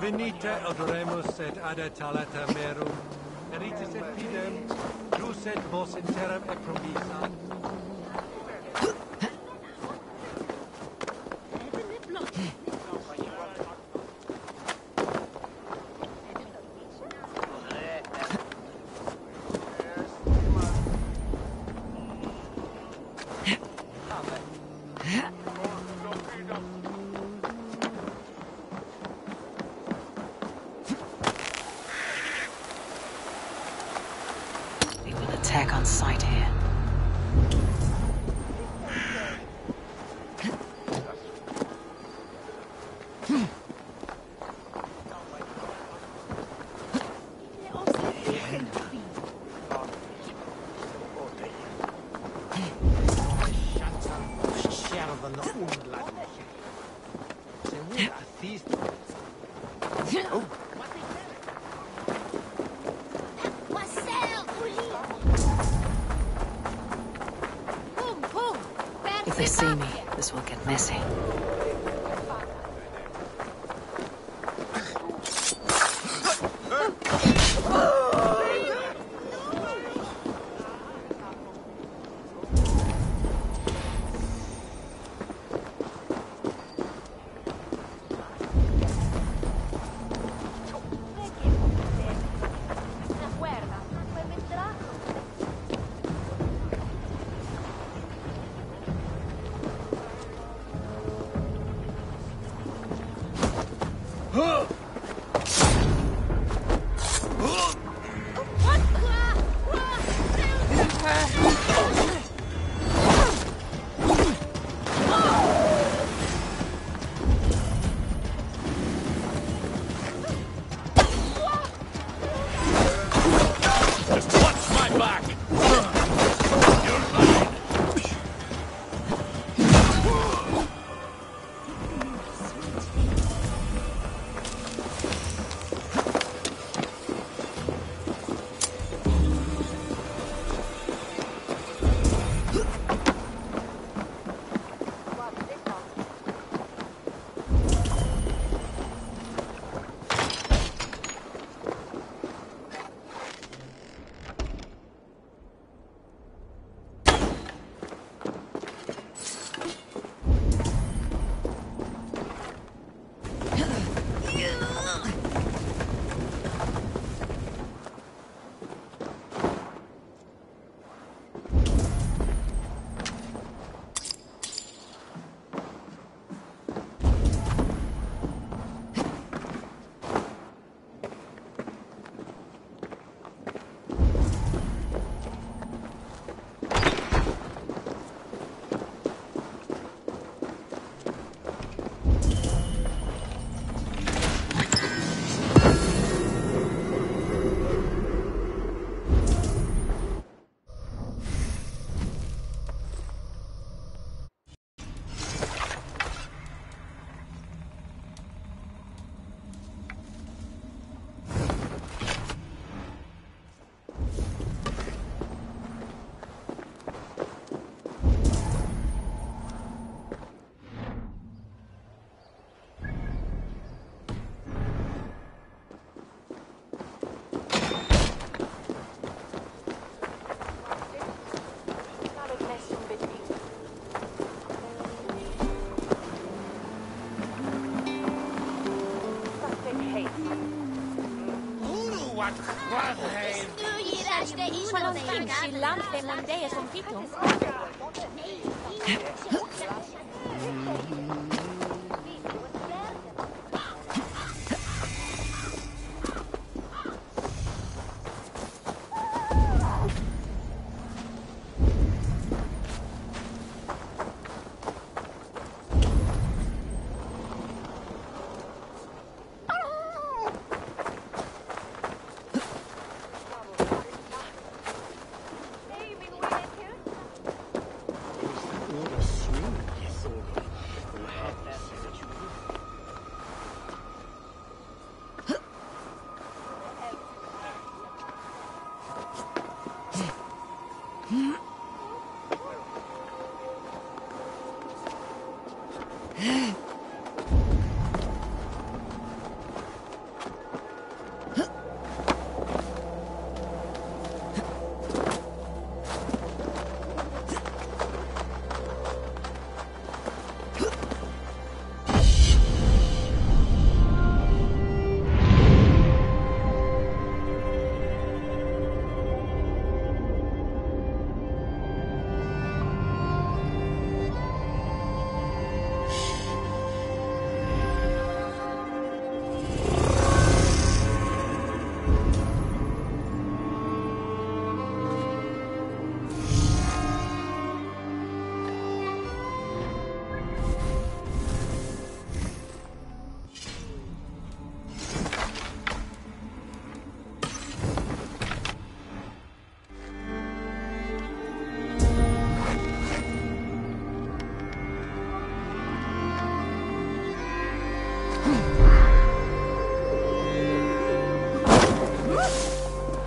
Venite odoremus et adetalata merum, eritis et fidem, jus et vos in terram et promisa. attack on sight here. If they see me, this will get messy.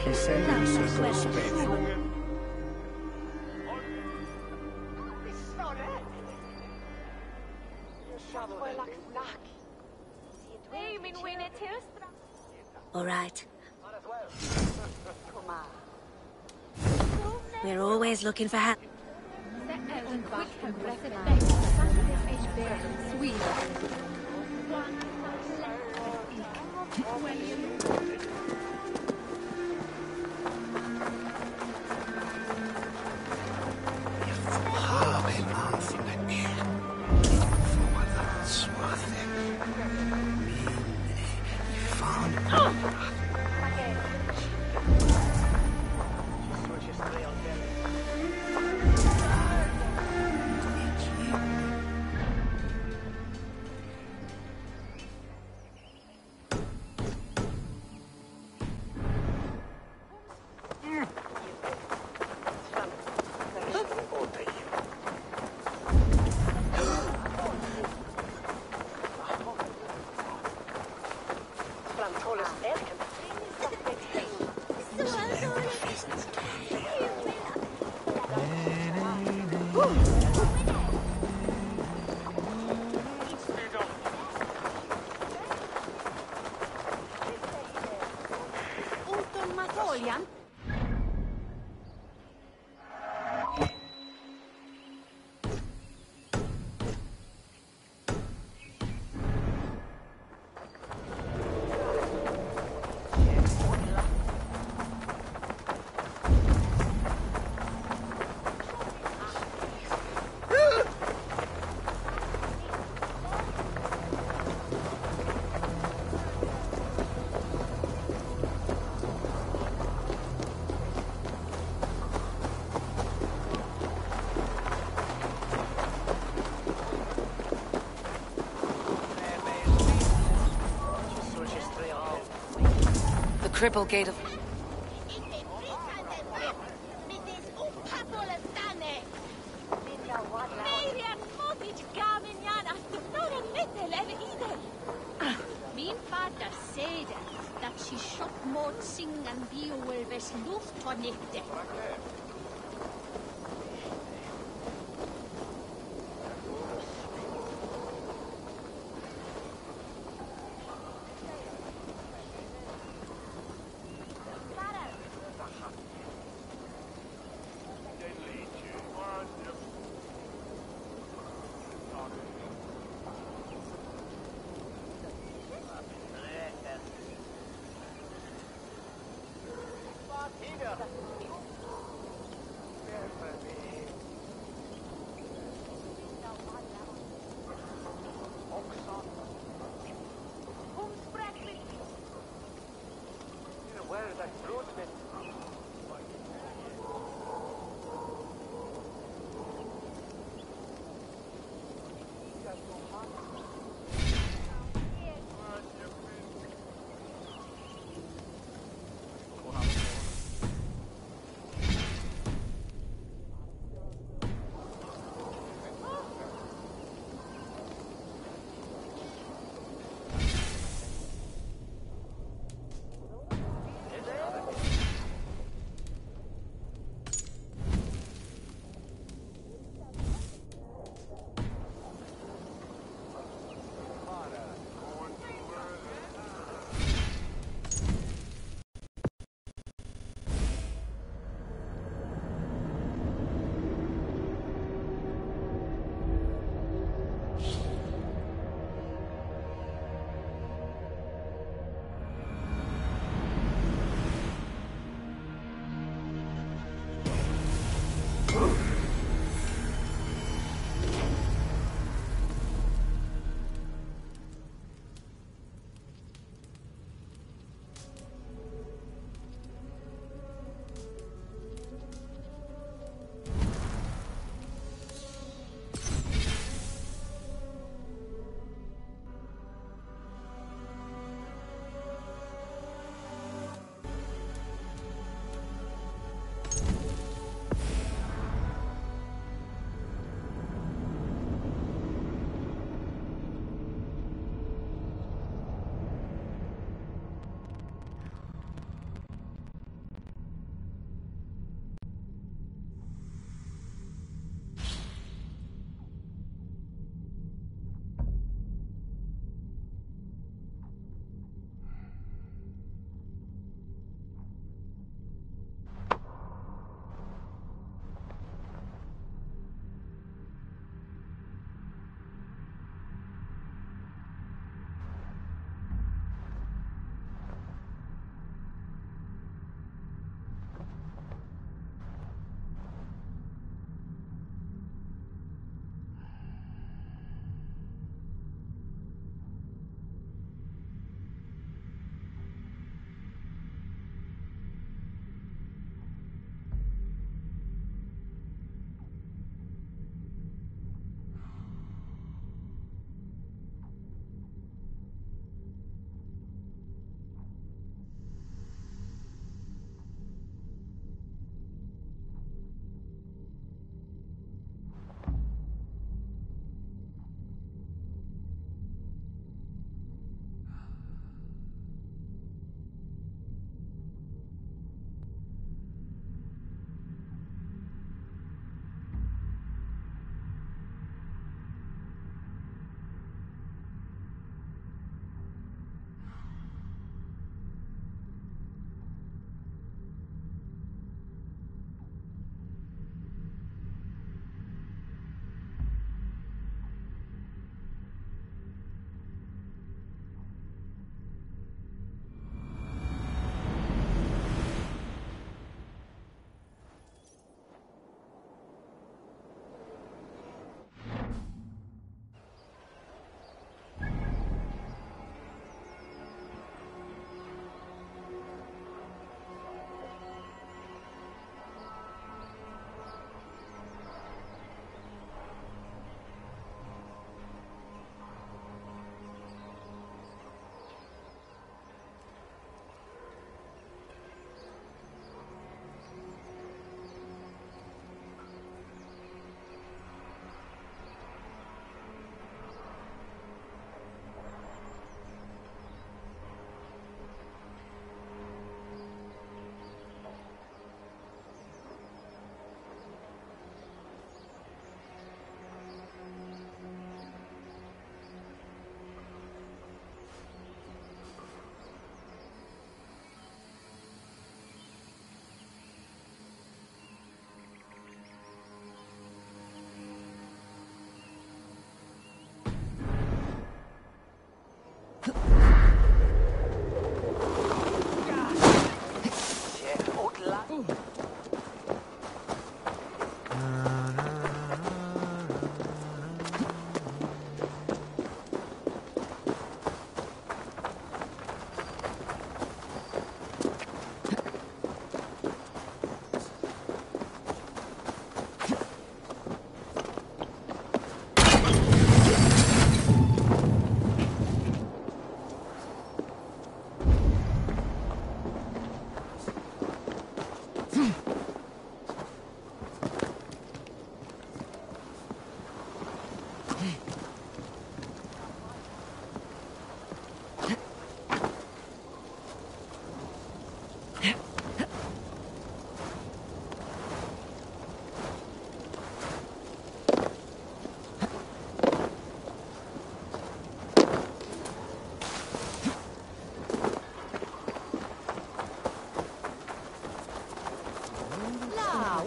He sent him circle space. All right. We're always looking for help. Triple gate of... Min fader said that she shot more sing and Beowulf's luft on it.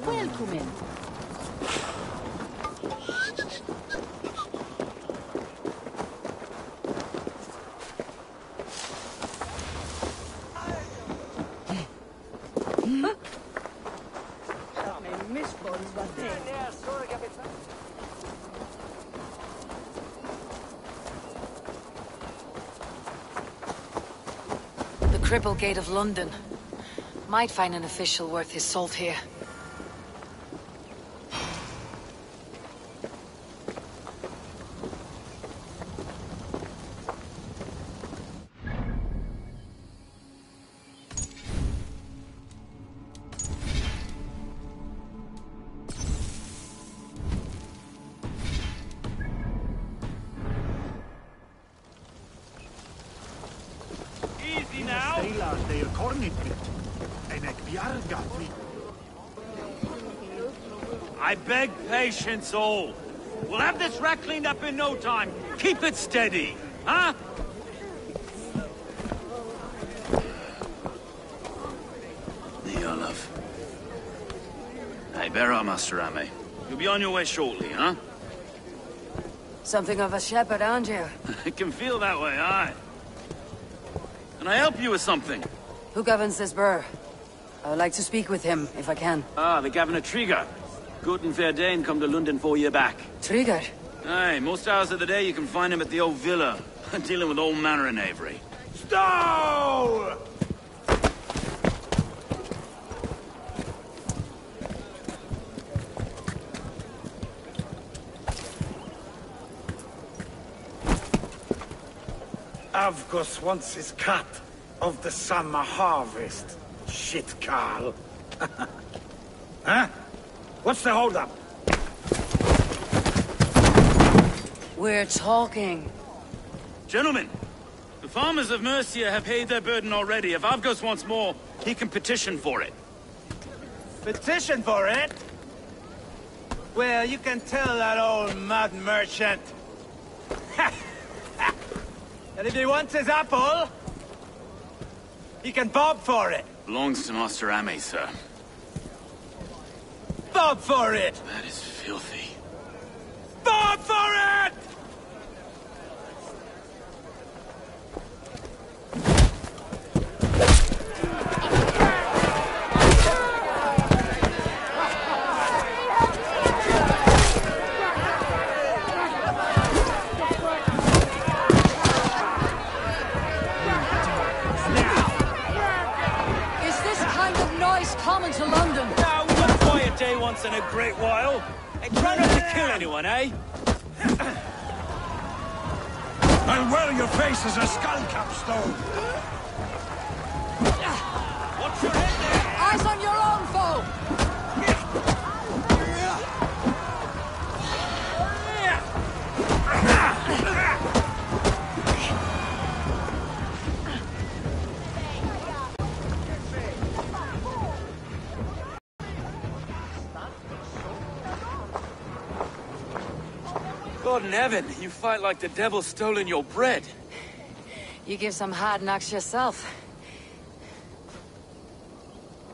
Welcome in. The Cripple Gate of London. Might find an official worth his salt here. Easy now. I beg patience, all. We'll have this wreck cleaned up in no time. Keep it steady, huh? Your love. Hey, bear up, Master Ame. You'll be on your way shortly, huh? Something of a shepherd, aren't you? I can feel that way, aye. Can I help you with something? Who governs this burr? I would like to speak with him, if I can. Ah, the Governor Trigger. Good and fair Dane come to London 4 years back. Trigger? Aye, most hours of the day you can find him at the old villa, dealing with all manner of knavery. Stow! Avgos wants his cut of the summer harvest. Shit, Carl. Huh? What's the holdup? We're talking. Gentlemen, the farmers of Mercia have paid their burden already. If Avgos wants more, he can petition for it. Petition for it? Well, you can tell that old mud merchant. And if he wants his apple, he can bob for it. Belongs to Master Ame, sir. Bob for it! That is filthy. Bob for it! Common to London. Now, we've got a quiet day once in a great while. And try not to kill anyone, eh? I'll wear your face as a skull capstone. Watch your head there! Eyes on your own foe! God in heaven, you fight like the devil's stolen your bread. You give some hard knocks yourself.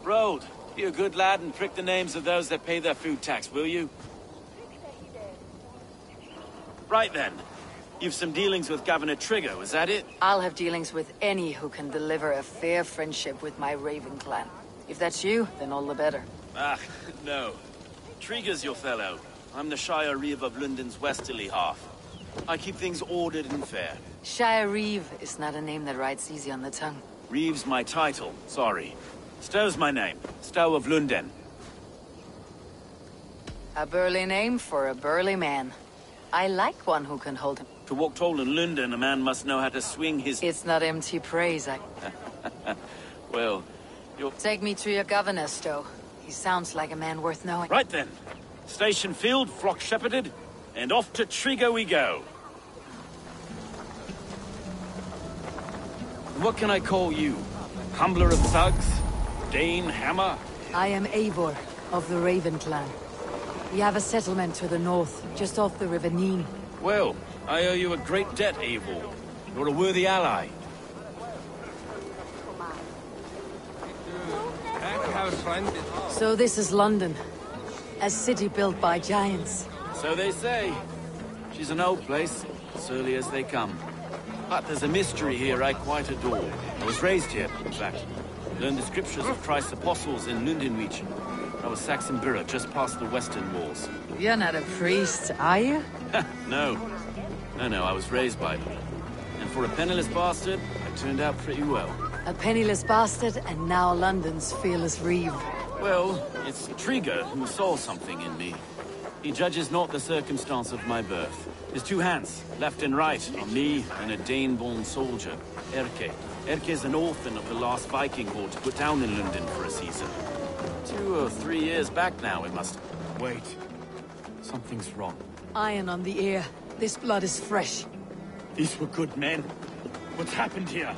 Road, be a good lad and prick the names of those that pay their food tax, will you? Right then. You've some dealings with Governor Trigger, was that it? I'll have dealings with any who can deliver a fair friendship with my Raven clan. If that's you, then all the better. Ah, no. Trigger's your fellow. I'm the Shire Reeve of London's westerly half. I keep things ordered and fair. Shire Reeve is not a name that rides easy on the tongue. Reeve's my title, sorry. Stow's my name. Stow of London. A burly name for a burly man. I like one who can hold him. To walk tall in London, a man must know how to swing his... It's not empty praise, Well, you're... Take me to your governor, Stow. He sounds like a man worth knowing. Right then. Station filled, flock shepherded, and off to Trigger we go. What can I call you? Humbler of thugs? Dane Hammer? I am Eivor, of the Raven clan. We have a settlement to the north, just off the River Nene. Well, I owe you a great debt, Eivor. You're a worthy ally. So this is London. A city built by giants. So they say. She's an old place, as early as they come. But there's a mystery here I quite adore. I was raised here, in fact. Learned the scriptures of Christ's apostles in Lundenwich. I was Saxon Borough, just past the western walls. You're not a priest, are you? No. No, I was raised by them. And for a penniless bastard, I turned out pretty well. A penniless bastard, and now London's fearless reeve. Well, it's Trigger who saw something in me. He judges not the circumstance of my birth. His two hands, left and right, are me and a Dane-born soldier, Erke. Erke's an orphan of the last Viking horde put down in London for a season. 2 or 3 years back now, it must... Wait. Something's wrong. Iron on the ear. This blood is fresh. These were good men. What's happened here?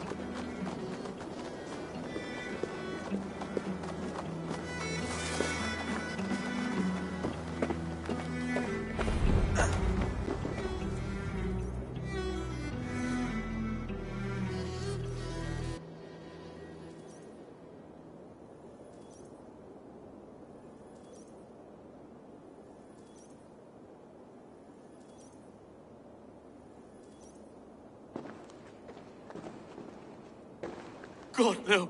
God, no.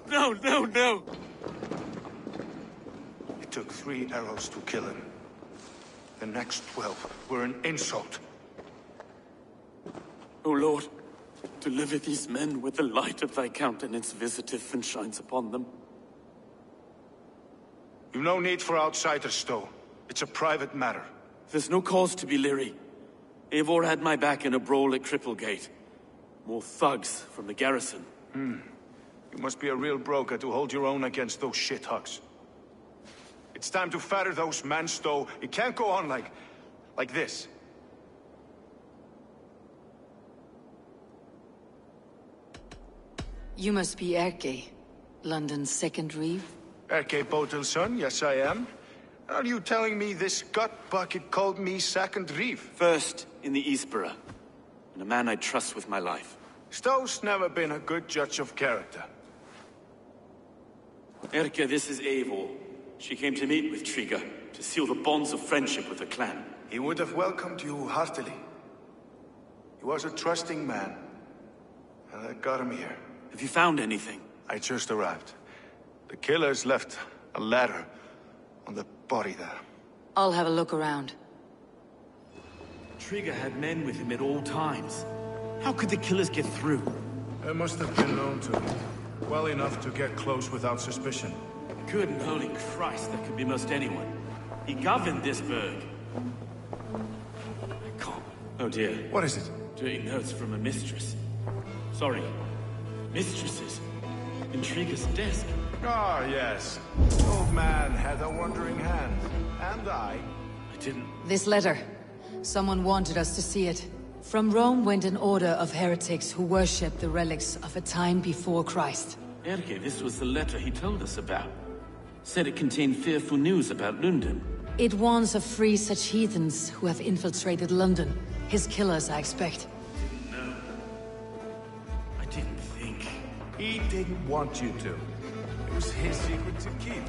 No. It took 3 arrows to kill him. The next 12 were an insult. O Lord, deliver these men with the light of thy countenance visiteth and shines upon them. You've no need for outsiders, though. It's a private matter. There's no cause to be leery. Eivor had my back in a brawl at Cripplegate. More thugs from the garrison. You must be a real broker to hold your own against those shithugs. It's time to fetter those men, Stowe. It can't go on like this. You must be Erke, London's second reeve? Erke Botil's son, yes I am. Are you telling me this gut bucket called me second reeve? First in the Eastborough, and a man I trust with my life. Stowe's never been a good judge of character. Erke, this is Eivor. She came to meet with Trigger, to seal the bonds of friendship with the clan. He would have welcomed you heartily. He was a trusting man. And I got him here. Have you found anything? I just arrived. The killers left a ladder on the body there. I'll have a look around. Trigger had men with him at all times. How could the killers get through? They must have been known to. Well enough to get close without suspicion. Good and holy Christ, that could be most anyone. He governed this burg. I can't... Oh dear. What is it? Dirty notes from a mistress. Sorry. Mistresses. In Trigger's desk. Ah, yes. Old man had a wandering hand. And I didn't... This letter. Someone wanted us to see it. From Rome went an order of heretics who worshipped the relics of a time before Christ. Erke, this was the letter he told us about. Said it contained fearful news about London. It warns of 3 such heathens who have infiltrated London. His killers, I expect. No. I didn't think. He didn't want you to. It was his secret to keep.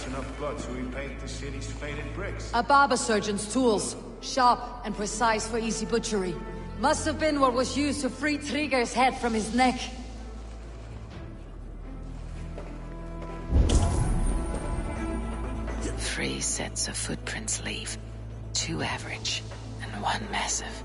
Enough blood to repaint the city's faded bricks. A barber surgeon's tools. Sharp and precise for easy butchery. Must have been what was used to free Trigger's head from his neck. Three sets of footprints leave. 2 average, and 1 massive.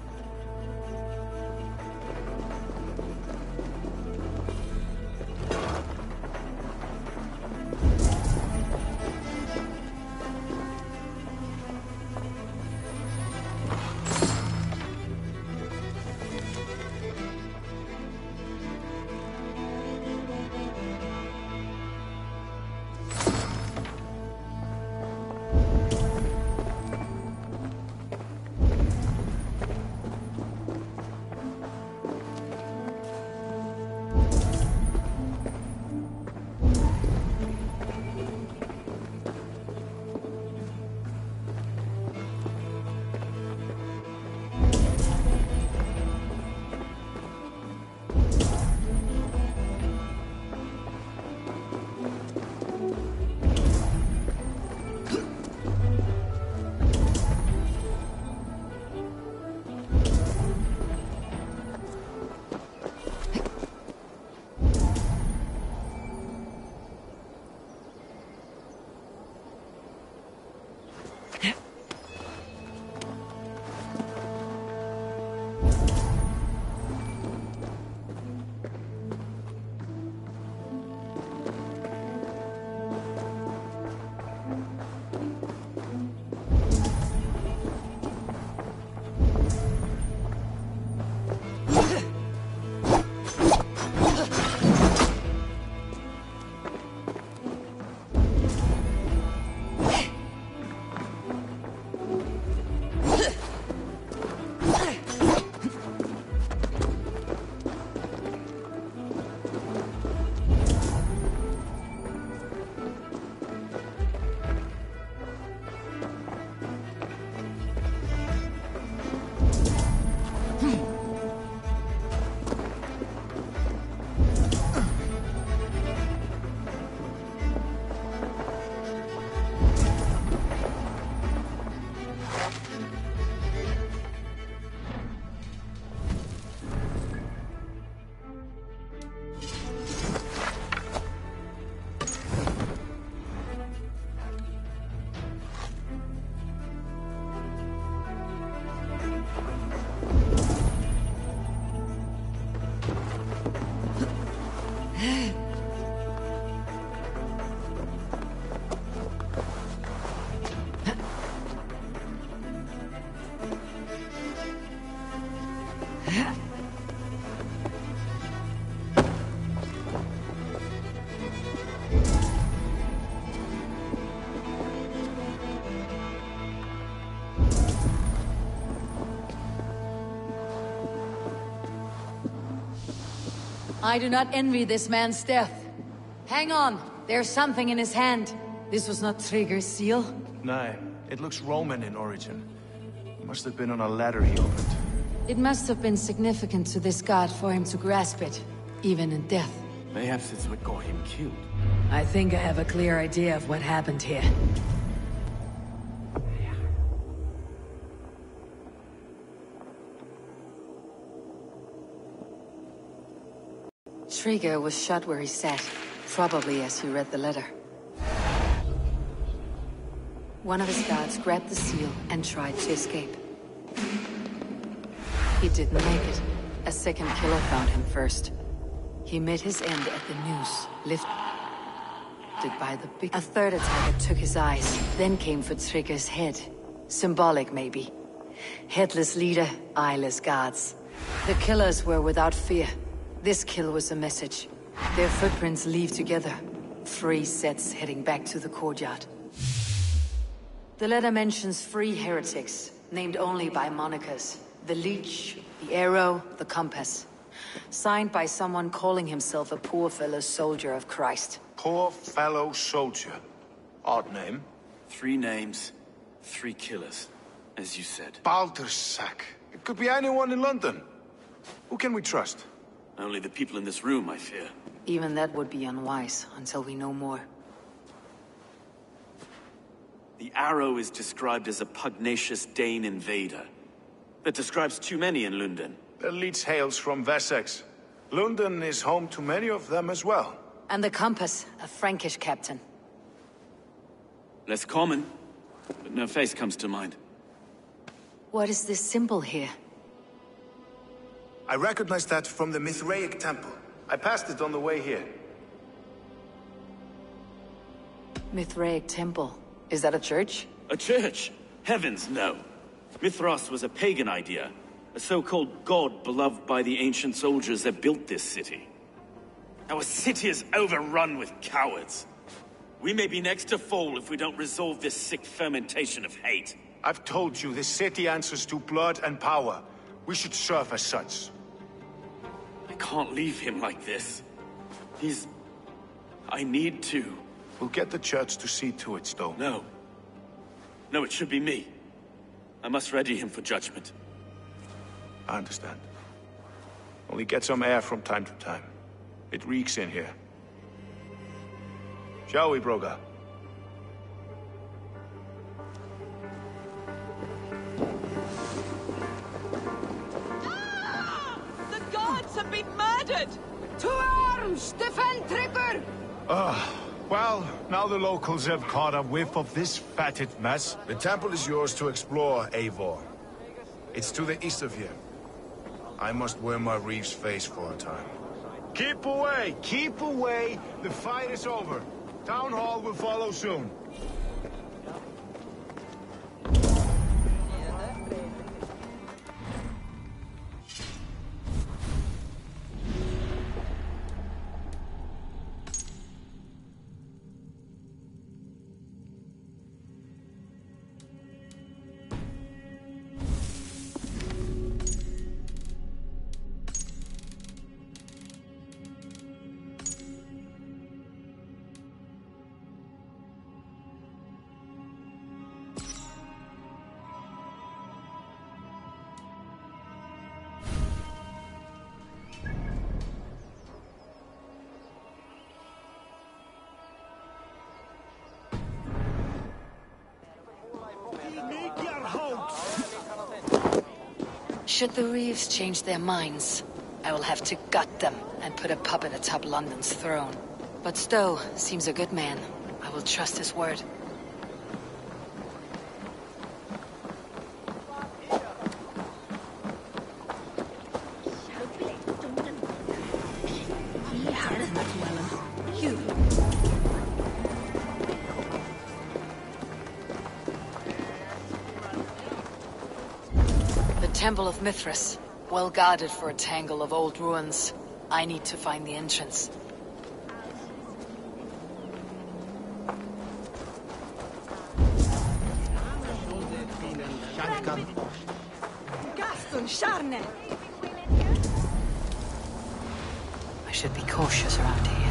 I do not envy this man's death. Hang on, there's something in his hand. This was not Trigger's seal? No, it looks Roman in origin. Must have been on a ladder he opened. It must have been significant to this god for him to grasp it, even in death. Perhaps it's what got him killed. I think I have a clear idea of what happened here. Trigger was shot where he sat, probably as he read the letter. One of his guards grabbed the seal and tried to escape. He didn't make it. A second killer found him first. He met his end at the noose, lifted by the big... A third attacker took his eyes, then came for Trigger's head. Symbolic, maybe. Headless leader, eyeless guards. The killers were without fear. This kill was a message. Their footprints leave together. 3 sets heading back to the courtyard. The letter mentions 3 heretics, named only by monikers. The Leech, the Arrow, the Compass. Signed by someone calling himself a poor fellow soldier of Christ. Poor fellow soldier. Odd name. 3 names, 3 killers, as you said. Baldersack. It could be anyone in London. Who can we trust? Only the people in this room, I fear. Even that would be unwise, until we know more. The Arrow is described as a pugnacious Dane invader. That describes too many in London. The Leech hails from Wessex. London is home to many of them as well. And the Compass, a Frankish captain. Less common, but no face comes to mind. What is this symbol here? I recognize that from the Mithraic temple. I passed it on the way here. Mithraic temple. Is that a church? A church? Heavens, no. Mithras was a pagan idea. A so-called god beloved by the ancient soldiers that built this city. Our city is overrun with cowards. We may be next to fall if we don't resolve this sick fermentation of hate. I've told you, this city answers to blood and power. We should serve as such. I can't leave him like this. I need to. We'll get the church to see to it, Stowe. No. No, it should be me. I must ready him for judgment. I understand. Only get some air from time to time. It reeks in here. Shall we, Broga? The gods have been murdered! To arms! Defend Trigger! Well, now the locals have caught a whiff of this fatted mess. The temple is yours to explore, Eivor. It's to the east of here. I must wear my reef's face for a time. Keep away! Keep away! The fight is over. Town Hall will follow soon. Should the Reeves change their minds, I will have to gut them and put a puppet atop London's throne. But Stowe seems a good man. I will trust his word. Temple of Mithras, well guarded for a tangle of old ruins. I need to find the entrance. should be cautious around here.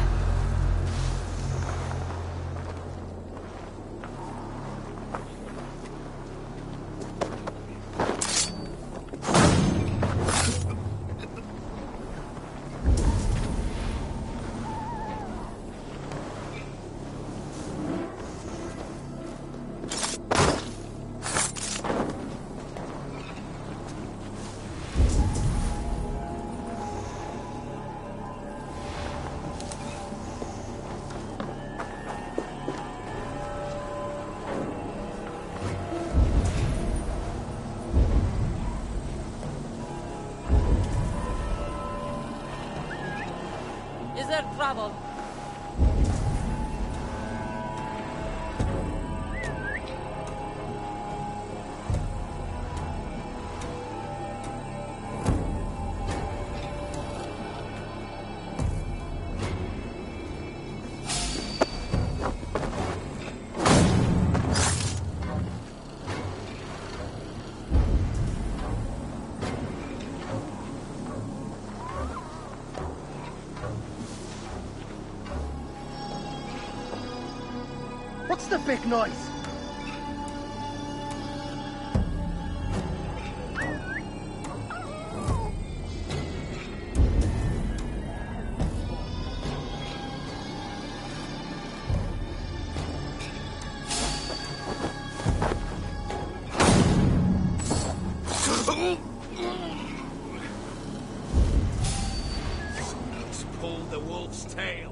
Is there trouble? What's the big noise? Let's pull the wolf's tail.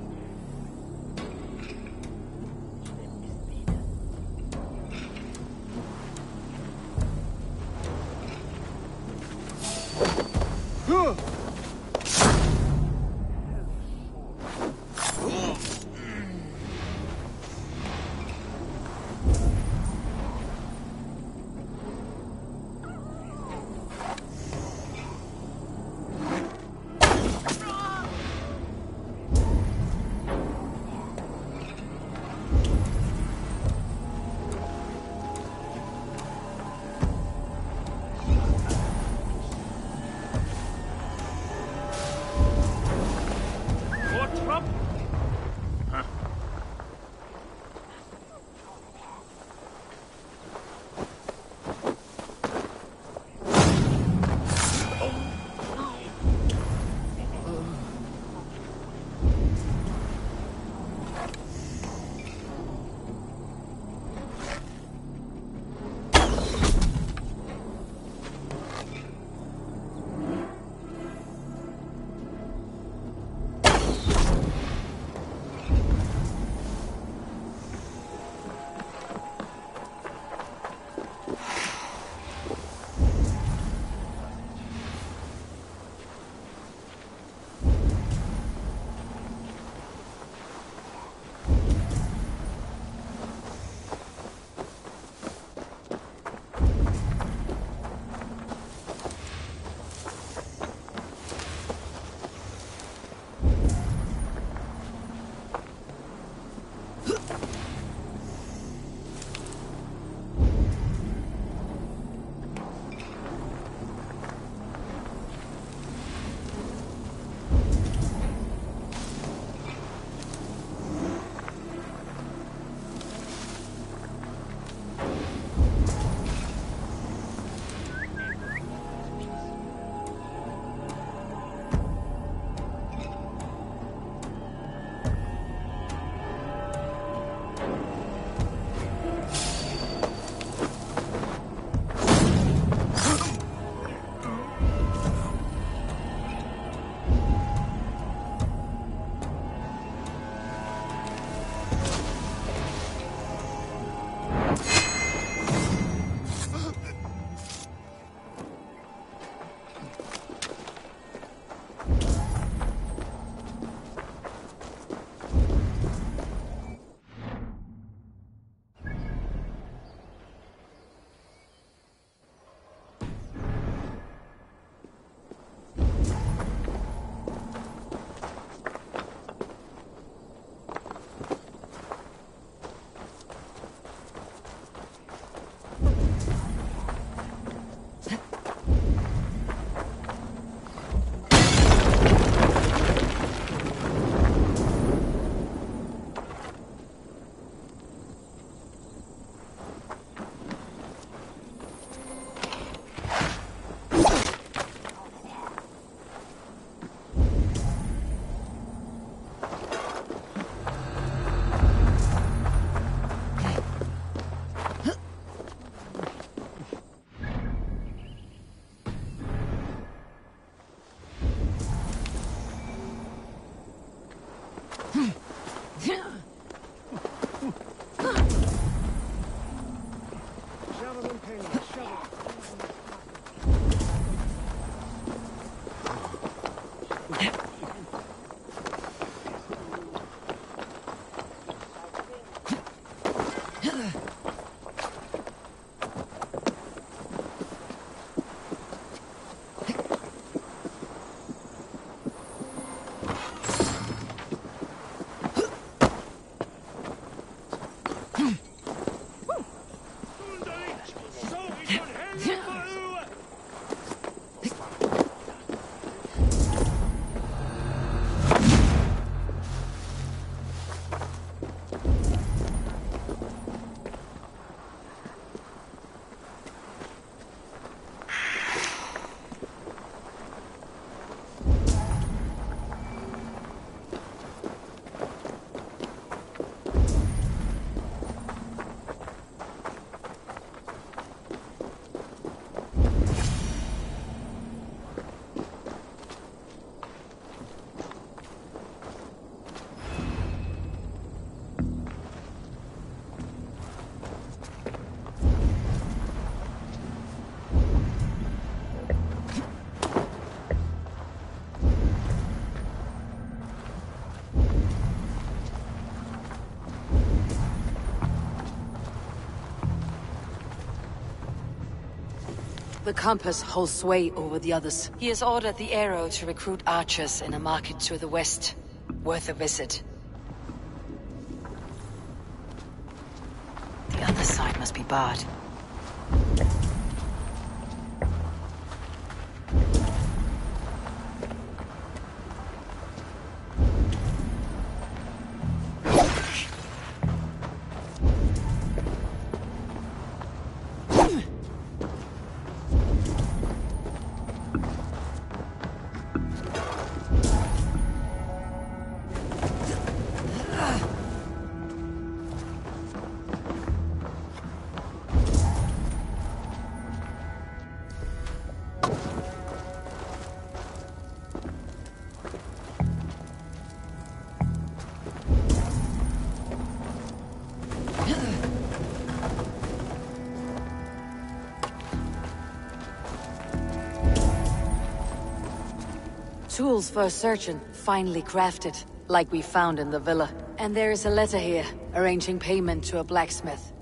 The compass holds sway over the others. He has ordered the arrow to recruit archers in a market to the west. Worth a visit. The other side must be barred. Tools for a surgeon, finely crafted, like we found in the villa. And there is a letter here, arranging payment to a blacksmith.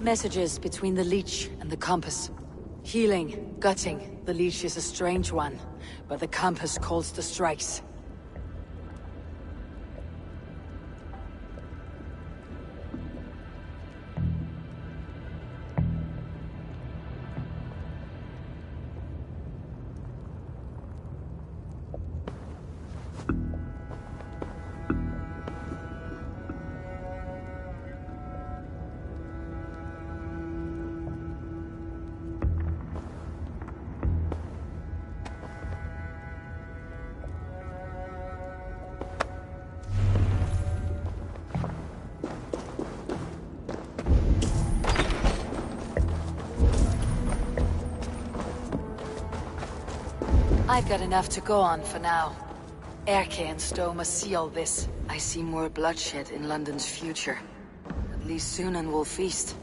Messages between the leech and the compass. Healing, gutting. The leech is a strange one, but the compass calls the strikes. I've got enough to go on for now. Erke and Stowe must see all this. I see more bloodshed in London's future. At least Sunan will feast.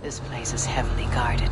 This place is heavily guarded.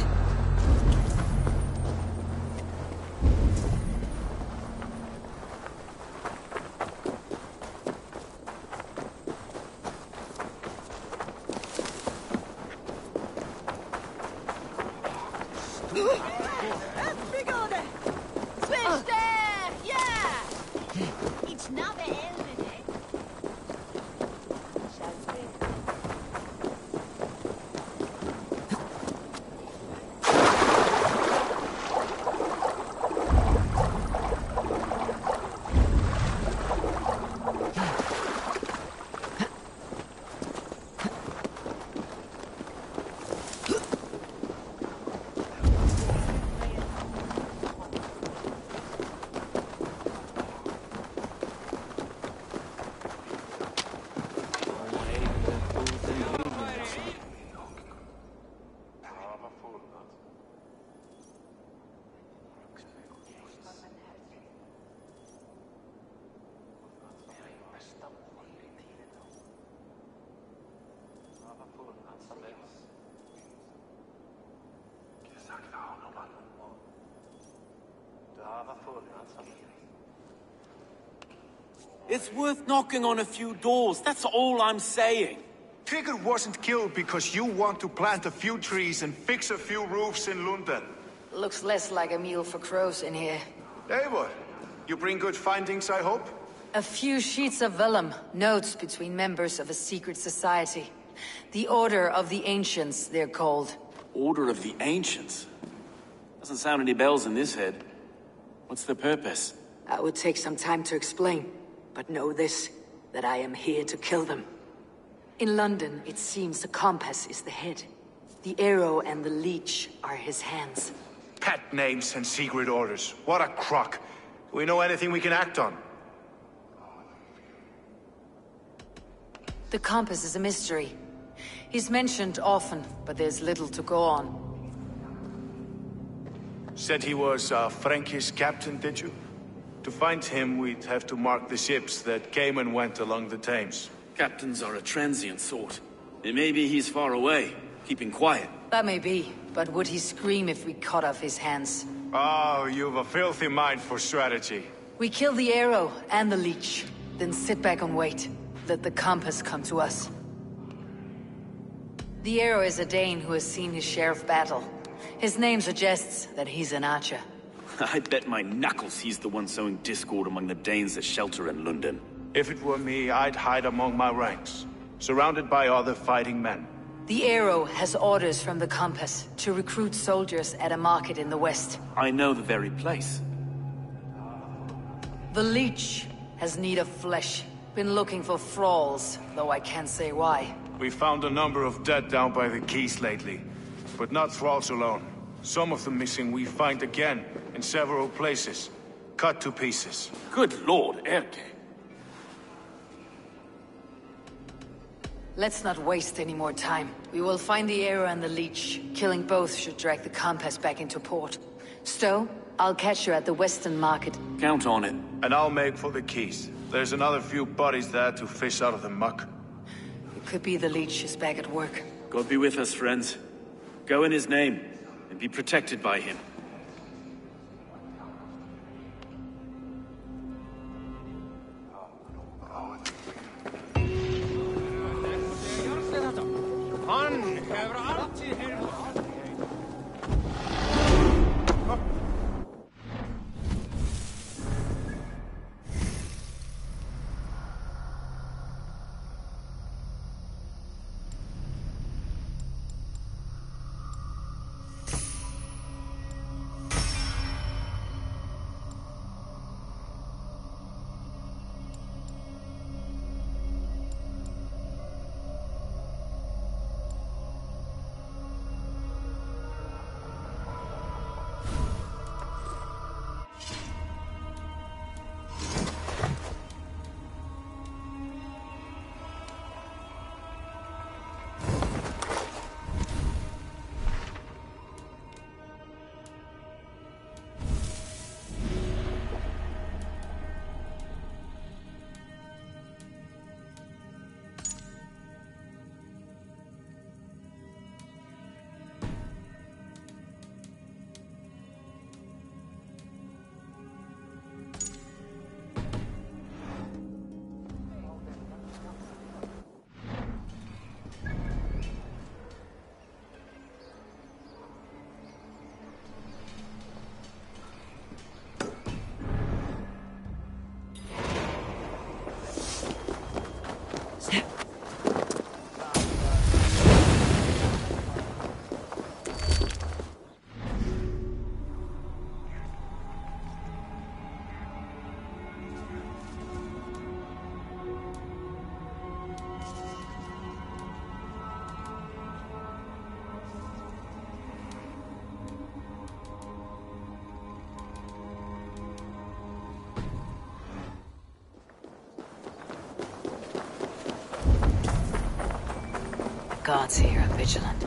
It's worth knocking on a few doors, that's all I'm saying. Trigger wasn't killed because you want to plant a few trees and fix a few roofs in London. Looks less like a meal for crows in here. Eivor, you bring good findings, I hope? A few sheets of vellum, notes between members of a secret society. The Order of the Ancients, they're called. Order of the Ancients? Doesn't sound any bells in this head. What's the purpose? That would take some time to explain. But know this, that I am here to kill them. In London, it seems the compass is the head. The arrow and the leech are his hands. Pet names and secret orders. What a crock. Do we know anything we can act on? The compass is a mystery. He's mentioned often, but there's little to go on. Said he was a Frankish captain, did you? To find him, we'd have to mark the ships that came and went along the Thames. Captains are a transient sort. Maybe he's far away, keeping quiet. That may be, but would he scream if we cut off his hands? Oh, you've a filthy mind for strategy. We kill the arrow and the leech, then sit back and wait. Let the compass come to us. The arrow is a Dane who has seen his share of battle. His name suggests that he's an archer. I bet my knuckles he's the one sowing discord among the Danes that shelter in London. If it were me, I'd hide among my ranks, surrounded by other fighting men. The Arrow has orders from the Compass to recruit soldiers at a market in the west. I know the very place. The Leech has need of flesh. Been looking for thralls, though I can't say why. We found a number of dead down by the quays lately, but not thralls alone. Some of the missing we find again in several places, cut to pieces. Good lord, Erke. Let's not waste any more time. We will find the Arrow and the Leech. Killing both should drag the Compass back into port. Stowe, I'll catch you at the Western Market. Count on it. And I'll make for the quays. There's another few bodies there to fish out of the muck. It could be the Leech is back at work. God be with us, friends. Go in his name, and be protected by him. Guards here are vigilant.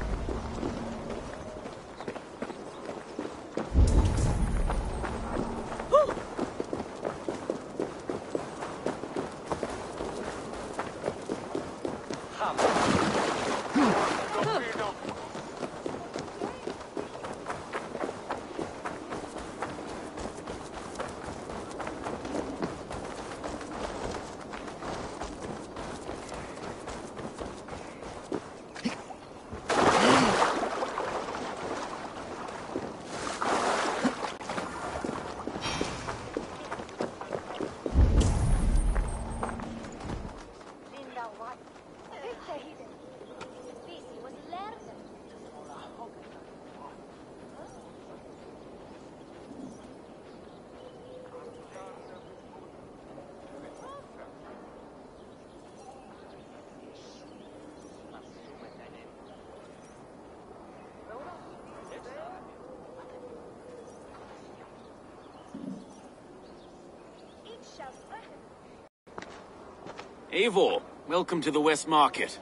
Eivor, welcome to the West Market.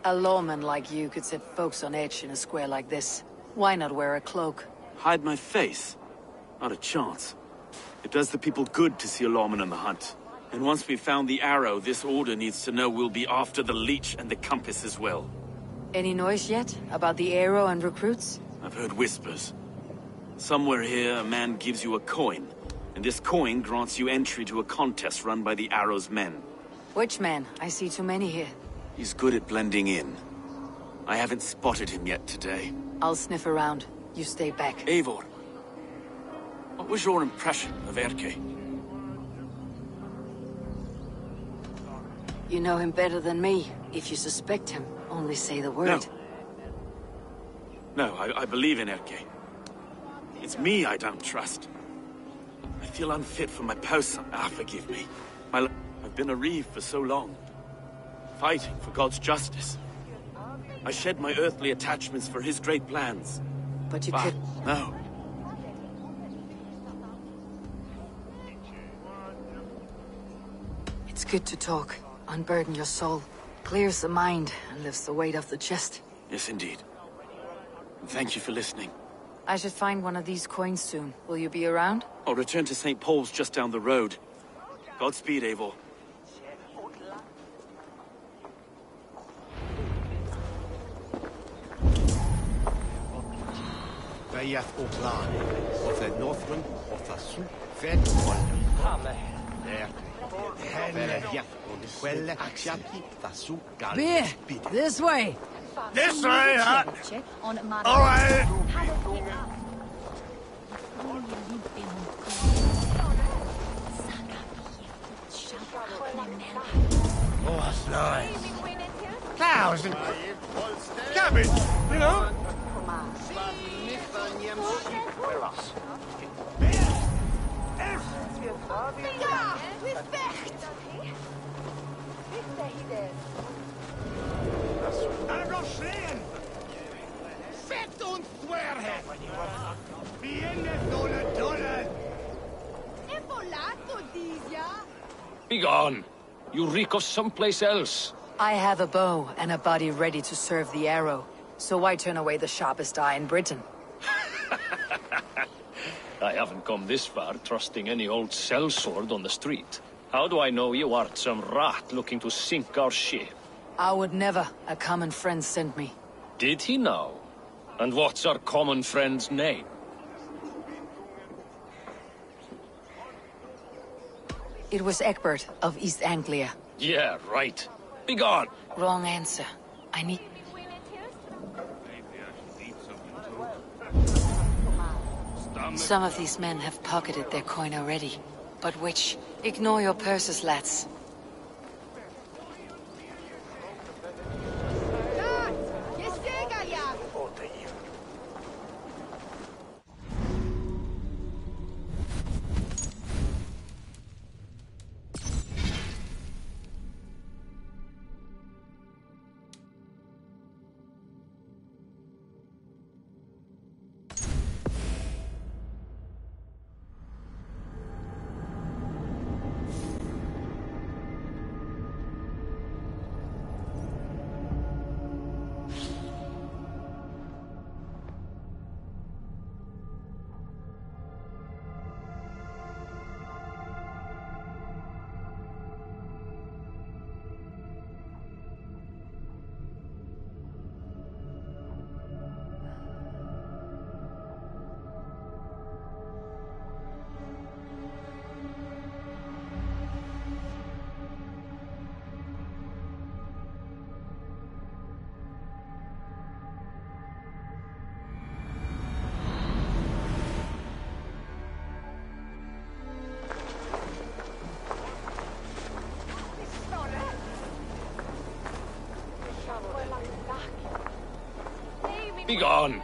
A lawman like you could set folks on edge in a square like this. Why not wear a cloak? Hide my face? Not a chance. It does the people good to see a lawman on the hunt. And once we've found the Arrow, this order needs to know we'll be after the Leech and the Compass as well. Any noise yet about the Arrow and recruits? I've heard whispers. Somewhere here, a man gives you a coin, and this coin grants you entry to a contest run by the Arrow's men. Which man? I see too many here. He's good at blending in. I haven't spotted him yet today. I'll sniff around. You stay back. Eivor, what was your impression of Erke? You know him better than me. If you suspect him, only say the word. No, I believe in Erke. It's me I don't trust. I feel unfit for my post. Forgive me. I've been a reeve for so long, fighting for God's justice. I shed my earthly attachments for his great plans. But you could... No. It's good to talk. Unburden your soul. Clears the mind and lifts the weight off the chest. Yes, indeed. And thank you for listening. I should find one of these coins soon. Will you be around? I'll return to St. Paul's just down the road. Godspeed, Eivor. Vejat och plan. Och the Northman och the South Fed Beer! This way! This way, huh? All right! Oh, that's nice. Cows and cabbage, you know? Fett und Swearhead! Vienes ohne Dollar! Be gone! You reek of someplace else. I have a bow and a body ready to serve the arrow. So why turn away the sharpest eye in Britain? I haven't come this far trusting any old sellsword on the street. How do I know you aren't some rat looking to sink our ship? I would never. A common friend sent me. Did he now? And what's our common friend's name? It was Egbert of East Anglia. Yeah, right. Be gone! Wrong answer. I need... Some of these men have pocketed their coin already. But which? Ignore your purses, lads. Be gone!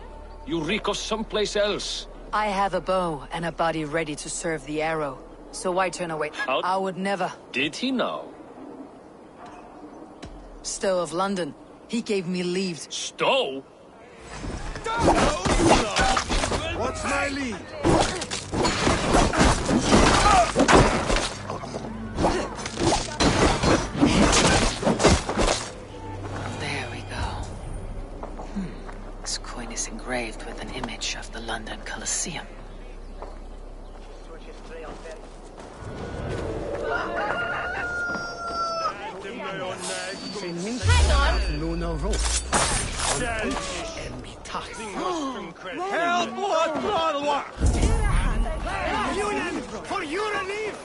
You reek of someplace else. I have a bow and a body ready to serve the arrow. So why turn away? I would never. Did he now? Stowe of London. He gave me leave. Stowe? What's my lead? There we go. This coin is engraved with an image of the London Colosseum. Hang on! No rope. Help! What? Union for your relief!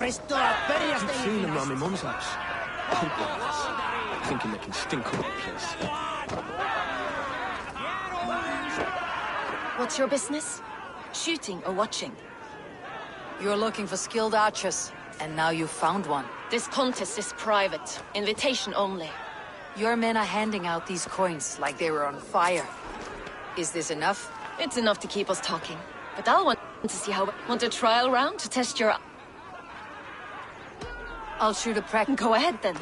I've seen them around my mum's house. Thinking they can stink up the place. What's your business? Shooting or watching? You're looking for skilled archers, and now you've found one. This contest is private. Invitation only. Your men are handing out these coins like they were on fire. Is this enough? It's enough to keep us talking. But I'll want to see how... Want a trial round to test your... I'll shoot a practice. Go ahead, then.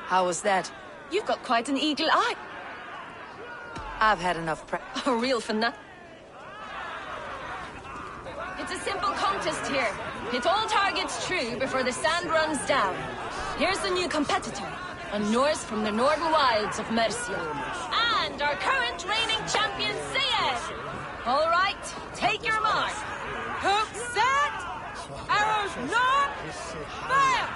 How was that? You've got quite an eagle eye. I've had enough practice. A real fanatic. It's a simple contest here. Hit all targets true before the sand runs down. Here's the new competitor, a Norse from the northern wilds of Mercia. And our current reigning champion, Sayed. All right, take your mark. Hook set! Arrows not! Fire!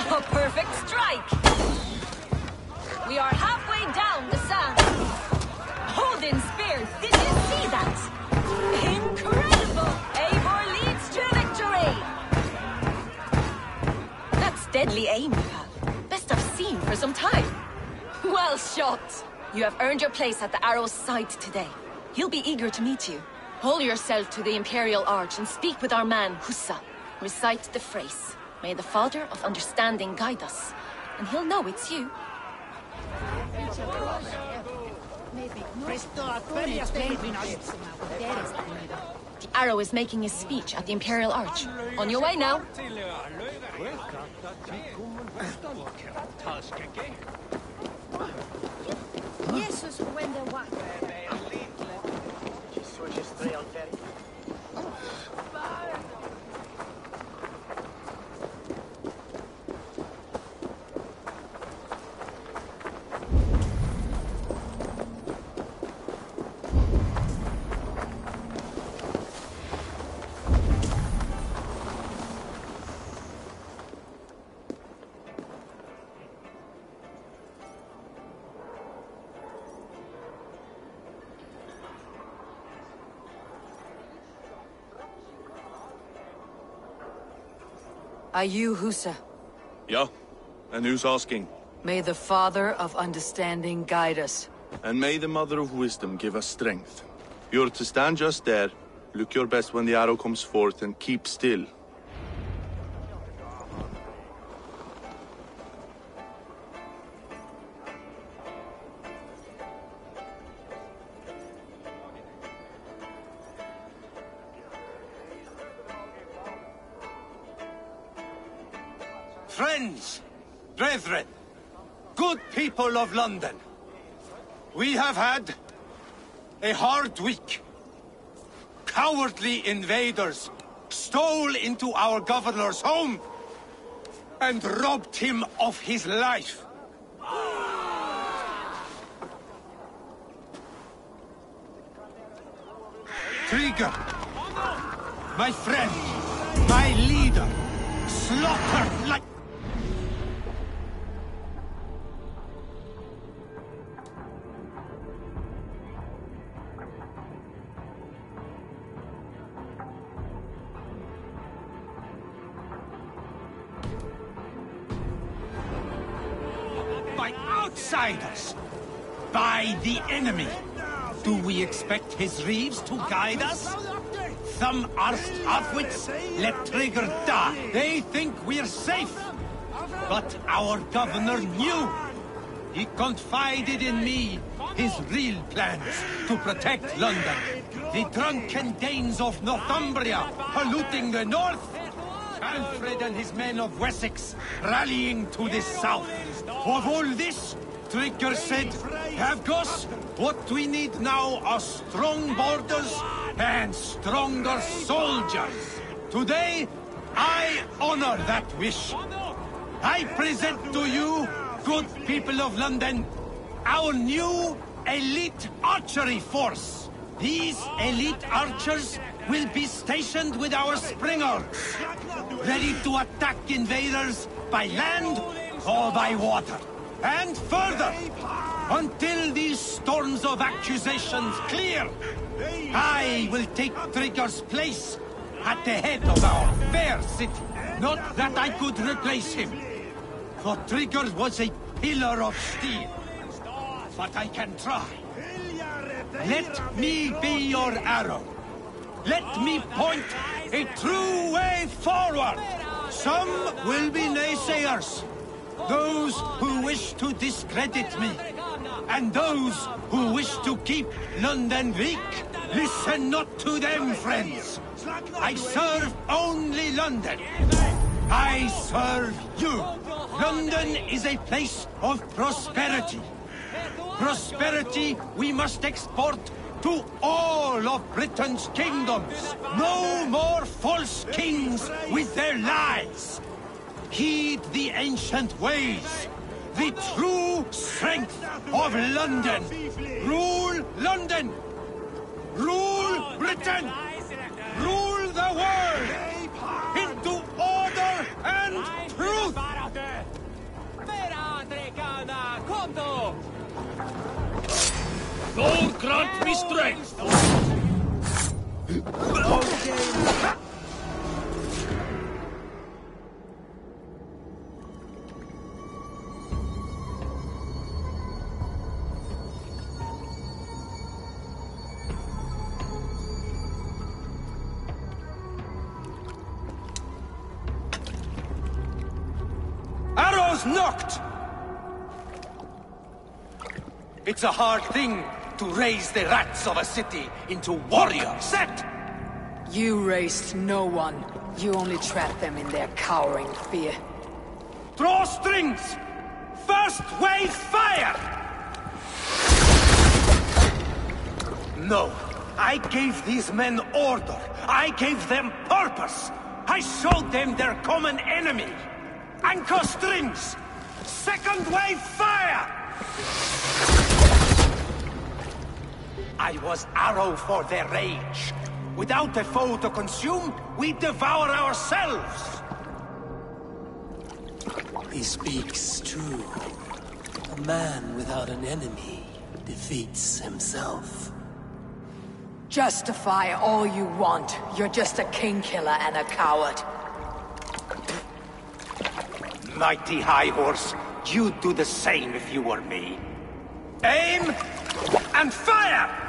A perfect strike! We are halfway down the sand. Odin's spear, did you see that? Incredible! Eivor leads to victory! That's deadly aim you have. Best I've seen for some time. Well shot! You have earned your place at the arrow's side today. He'll be eager to meet you. Hold yourself to the Imperial Arch and speak with our man, Husa. Recite the phrase. May the Father of Understanding guide us, and he'll know it's you. The arrow is making his speech at the Imperial Arch. On your way now. Jesus, when the what? Are you Husa? Yeah? And who's asking? May the Father of Understanding guide us. And may the Mother of Wisdom give us strength. You're to stand just there, look your best when the arrow comes forth, and keep still. Friends, brethren, good people of London, we have had a hard week. Cowardly invaders stole into our governor's home and robbed him of his life. Trigger, my friend, my leader, slaughtered like... by outsiders, by the enemy. Do we expect his reeves to guide us? Some arsed halfwits let Trigger die. They think we're safe. But our governor knew. He confided in me his real plans to protect London. The drunken Danes of Northumbria polluting the north. Alfred and his men of Wessex rallying to the south. Of all this, Trigger said, Havgos, what we need now are strong borders and stronger soldiers. Today, I honor that wish. I present to you, good people of London, our new elite archery force. These elite archers will be stationed with our springers, ready to attack invaders by land or by water. And further, until these storms of accusations clear, I will take Trigger's place at the head of our fair city. Not that I could replace him, for Trigger was a pillar of steel. But I can try. Let me be your arrow. Let me point a true way forward. Some will be naysayers. Those who wish to discredit me. And those who wish to keep London weak. Listen not to them, friends. I serve only London. I serve you. London is a place of prosperity. Prosperity we must export to all of Britain's kingdoms. No more false kings with their lies. Heed the ancient ways. The true strength of London. Rule London. Rule Britain. Rule the world into order and truth. Lord grant me strength! Arrows knocked! It's a hard thing to raise the rats of a city into warriors. Set! You raised no one. You only trapped them in their cowering fear. Draw strings! First wave fire! No. I gave these men order. I gave them purpose. I showed them their common enemy. Anchor strings! Second wave fire! I was arrow for their rage. Without a foe to consume, we devour ourselves. He speaks true. A man without an enemy defeats himself. Justify all you want. You're just a king killer and a coward. Mighty High Horse, you'd do the same if you were me. Aim and fire!